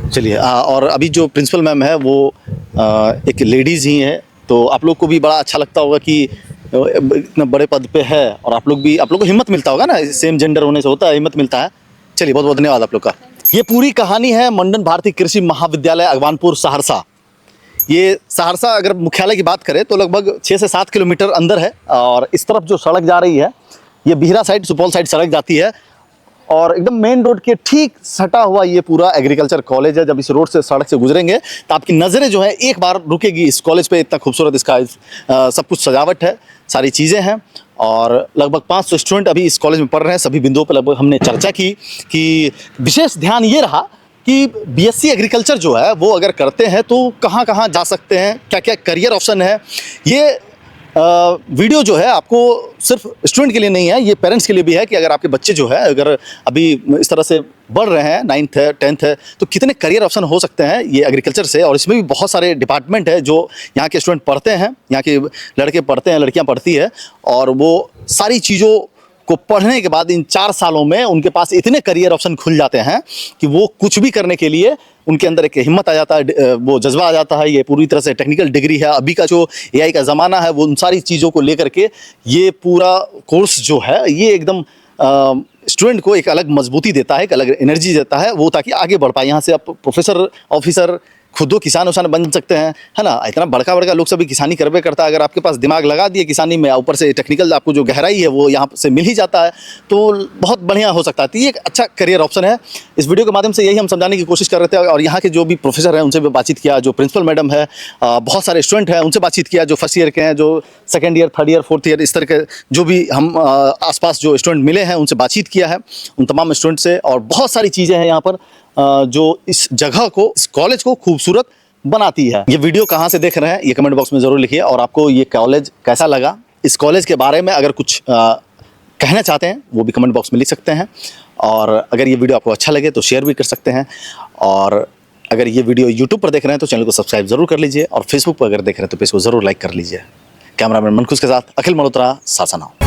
चलिए, और अभी जो प्रिंसिपल मैम है वो एक लेडीज़ ही है, तो आप लोग को भी बड़ा अच्छा लगता होगा कि इतना बड़े पद पे है और आप लोग को हिम्मत मिलता होगा ना, सेम जेंडर होने से होता है, हिम्मत मिलता है। चलिए बहुत बहुत धन्यवाद आप लोग का। ये पूरी कहानी है मंडन भारती कृषि महाविद्यालय अगवानपुर सहरसा। ये सहरसा अगर मुख्यालय की बात करें तो लगभग 6 से 7 किलोमीटर अंदर है और इस तरफ जो सड़क जा रही है ये बिहरा साइड, सुपौल साइड सड़क जाती है और एकदम मेन रोड के ठीक सटा हुआ ये पूरा एग्रीकल्चर कॉलेज है। जब इस रोड से सड़क से गुजरेंगे तो आपकी नज़रें जो है एक बार रुकेगी इस कॉलेज पे। इतना खूबसूरत इसका सब कुछ सजावट है, सारी चीज़ें हैं और लगभग 500 स्टूडेंट अभी इस कॉलेज में पढ़ रहे हैं। सभी बिंदुओं पर लगभग हमने चर्चा की कि विशेष ध्यान ये रहा कि बीएससी एग्रीकल्चर जो है वो अगर करते हैं तो कहाँ कहाँ जा सकते हैं, क्या क्या करियर ऑप्शन है। ये वीडियो जो है आपको सिर्फ स्टूडेंट के लिए नहीं है, ये पेरेंट्स के लिए भी है कि अगर आपके बच्चे जो है अगर अभी इस तरह से बढ़ रहे हैं, 9th है 10th है, तो कितने करियर ऑप्शन हो सकते हैं ये एग्रीकल्चर से। और इसमें भी बहुत सारे डिपार्टमेंट है जो यहाँ के स्टूडेंट पढ़ते हैं, यहाँ के लड़के पढ़ते हैं, लड़कियाँ पढ़ती है और वो सारी चीज़ों को पढ़ने के बाद इन 4 सालों में उनके पास इतने करियर ऑप्शन खुल जाते हैं कि वो कुछ भी करने के लिए उनके अंदर एक हिम्मत आ जाता है, वो जज्बा आ जाता है। ये पूरी तरह से टेक्निकल डिग्री है। अभी का जो एआई का ज़माना है वो उन सारी चीज़ों को लेकर के ये पूरा कोर्स जो है ये एकदम स्टूडेंट को एक अलग मजबूती देता है, एक अलग एनर्जी देता है वो, ताकि आगे बढ़ पाए। यहाँ से आप प्रोफेसर, ऑफिसर, खुद दो किसान उसान बन सकते हैं, है ना। इतना बड़का बड़का लोग सभी किसानी करबे करता है। अगर आपके पास दिमाग लगा दिए किसानी में, ऊपर से टेक्निकल आपको जो गहराई है वो यहाँ से मिल ही जाता है, तो बहुत बढ़िया हो सकता है। तो ये एक अच्छा करियर ऑप्शन है। इस वीडियो के माध्यम से यही हम समझाने की कोशिश कर रहे थे और यहाँ के जो भी प्रोफेसर हैं उनसे भी बातचीत किया, जो प्रिंसिपल मैडम है, बहुत सारे स्टूडेंट हैं उनसे बातचीत किया, जो फर्स्ट ईयर के हैं, जो second year, third year, fourth year, इस तरह के जो भी हम आसपास जो स्टूडेंट मिले हैं उनसे बातचीत किया है, उन तमाम स्टूडेंट से। और बहुत सारी चीज़ें हैं यहाँ पर जो इस जगह को, इस कॉलेज को खूबसूरत बनाती है। ये वीडियो कहाँ से देख रहे हैं ये कमेंट बॉक्स में ज़रूर लिखिए और आपको ये कॉलेज कैसा लगा। इस कॉलेज के बारे में अगर कुछ कहना चाहते हैं वो भी कमेंट बॉक्स में लिख सकते हैं और अगर ये वीडियो आपको अच्छा लगे तो शेयर भी कर सकते हैं। और अगर ये वीडियो यूट्यूब पर देख रहे हैं तो चैनल को सब्सक्राइब जरूर कर लीजिए और फेसबुक पर अगर देख रहे हैं तो पेज को ज़रूर लाइक कर लीजिए। कैमरामैन मनखुश के साथ अखिल मल्होत्रा, सहरसा नाउ।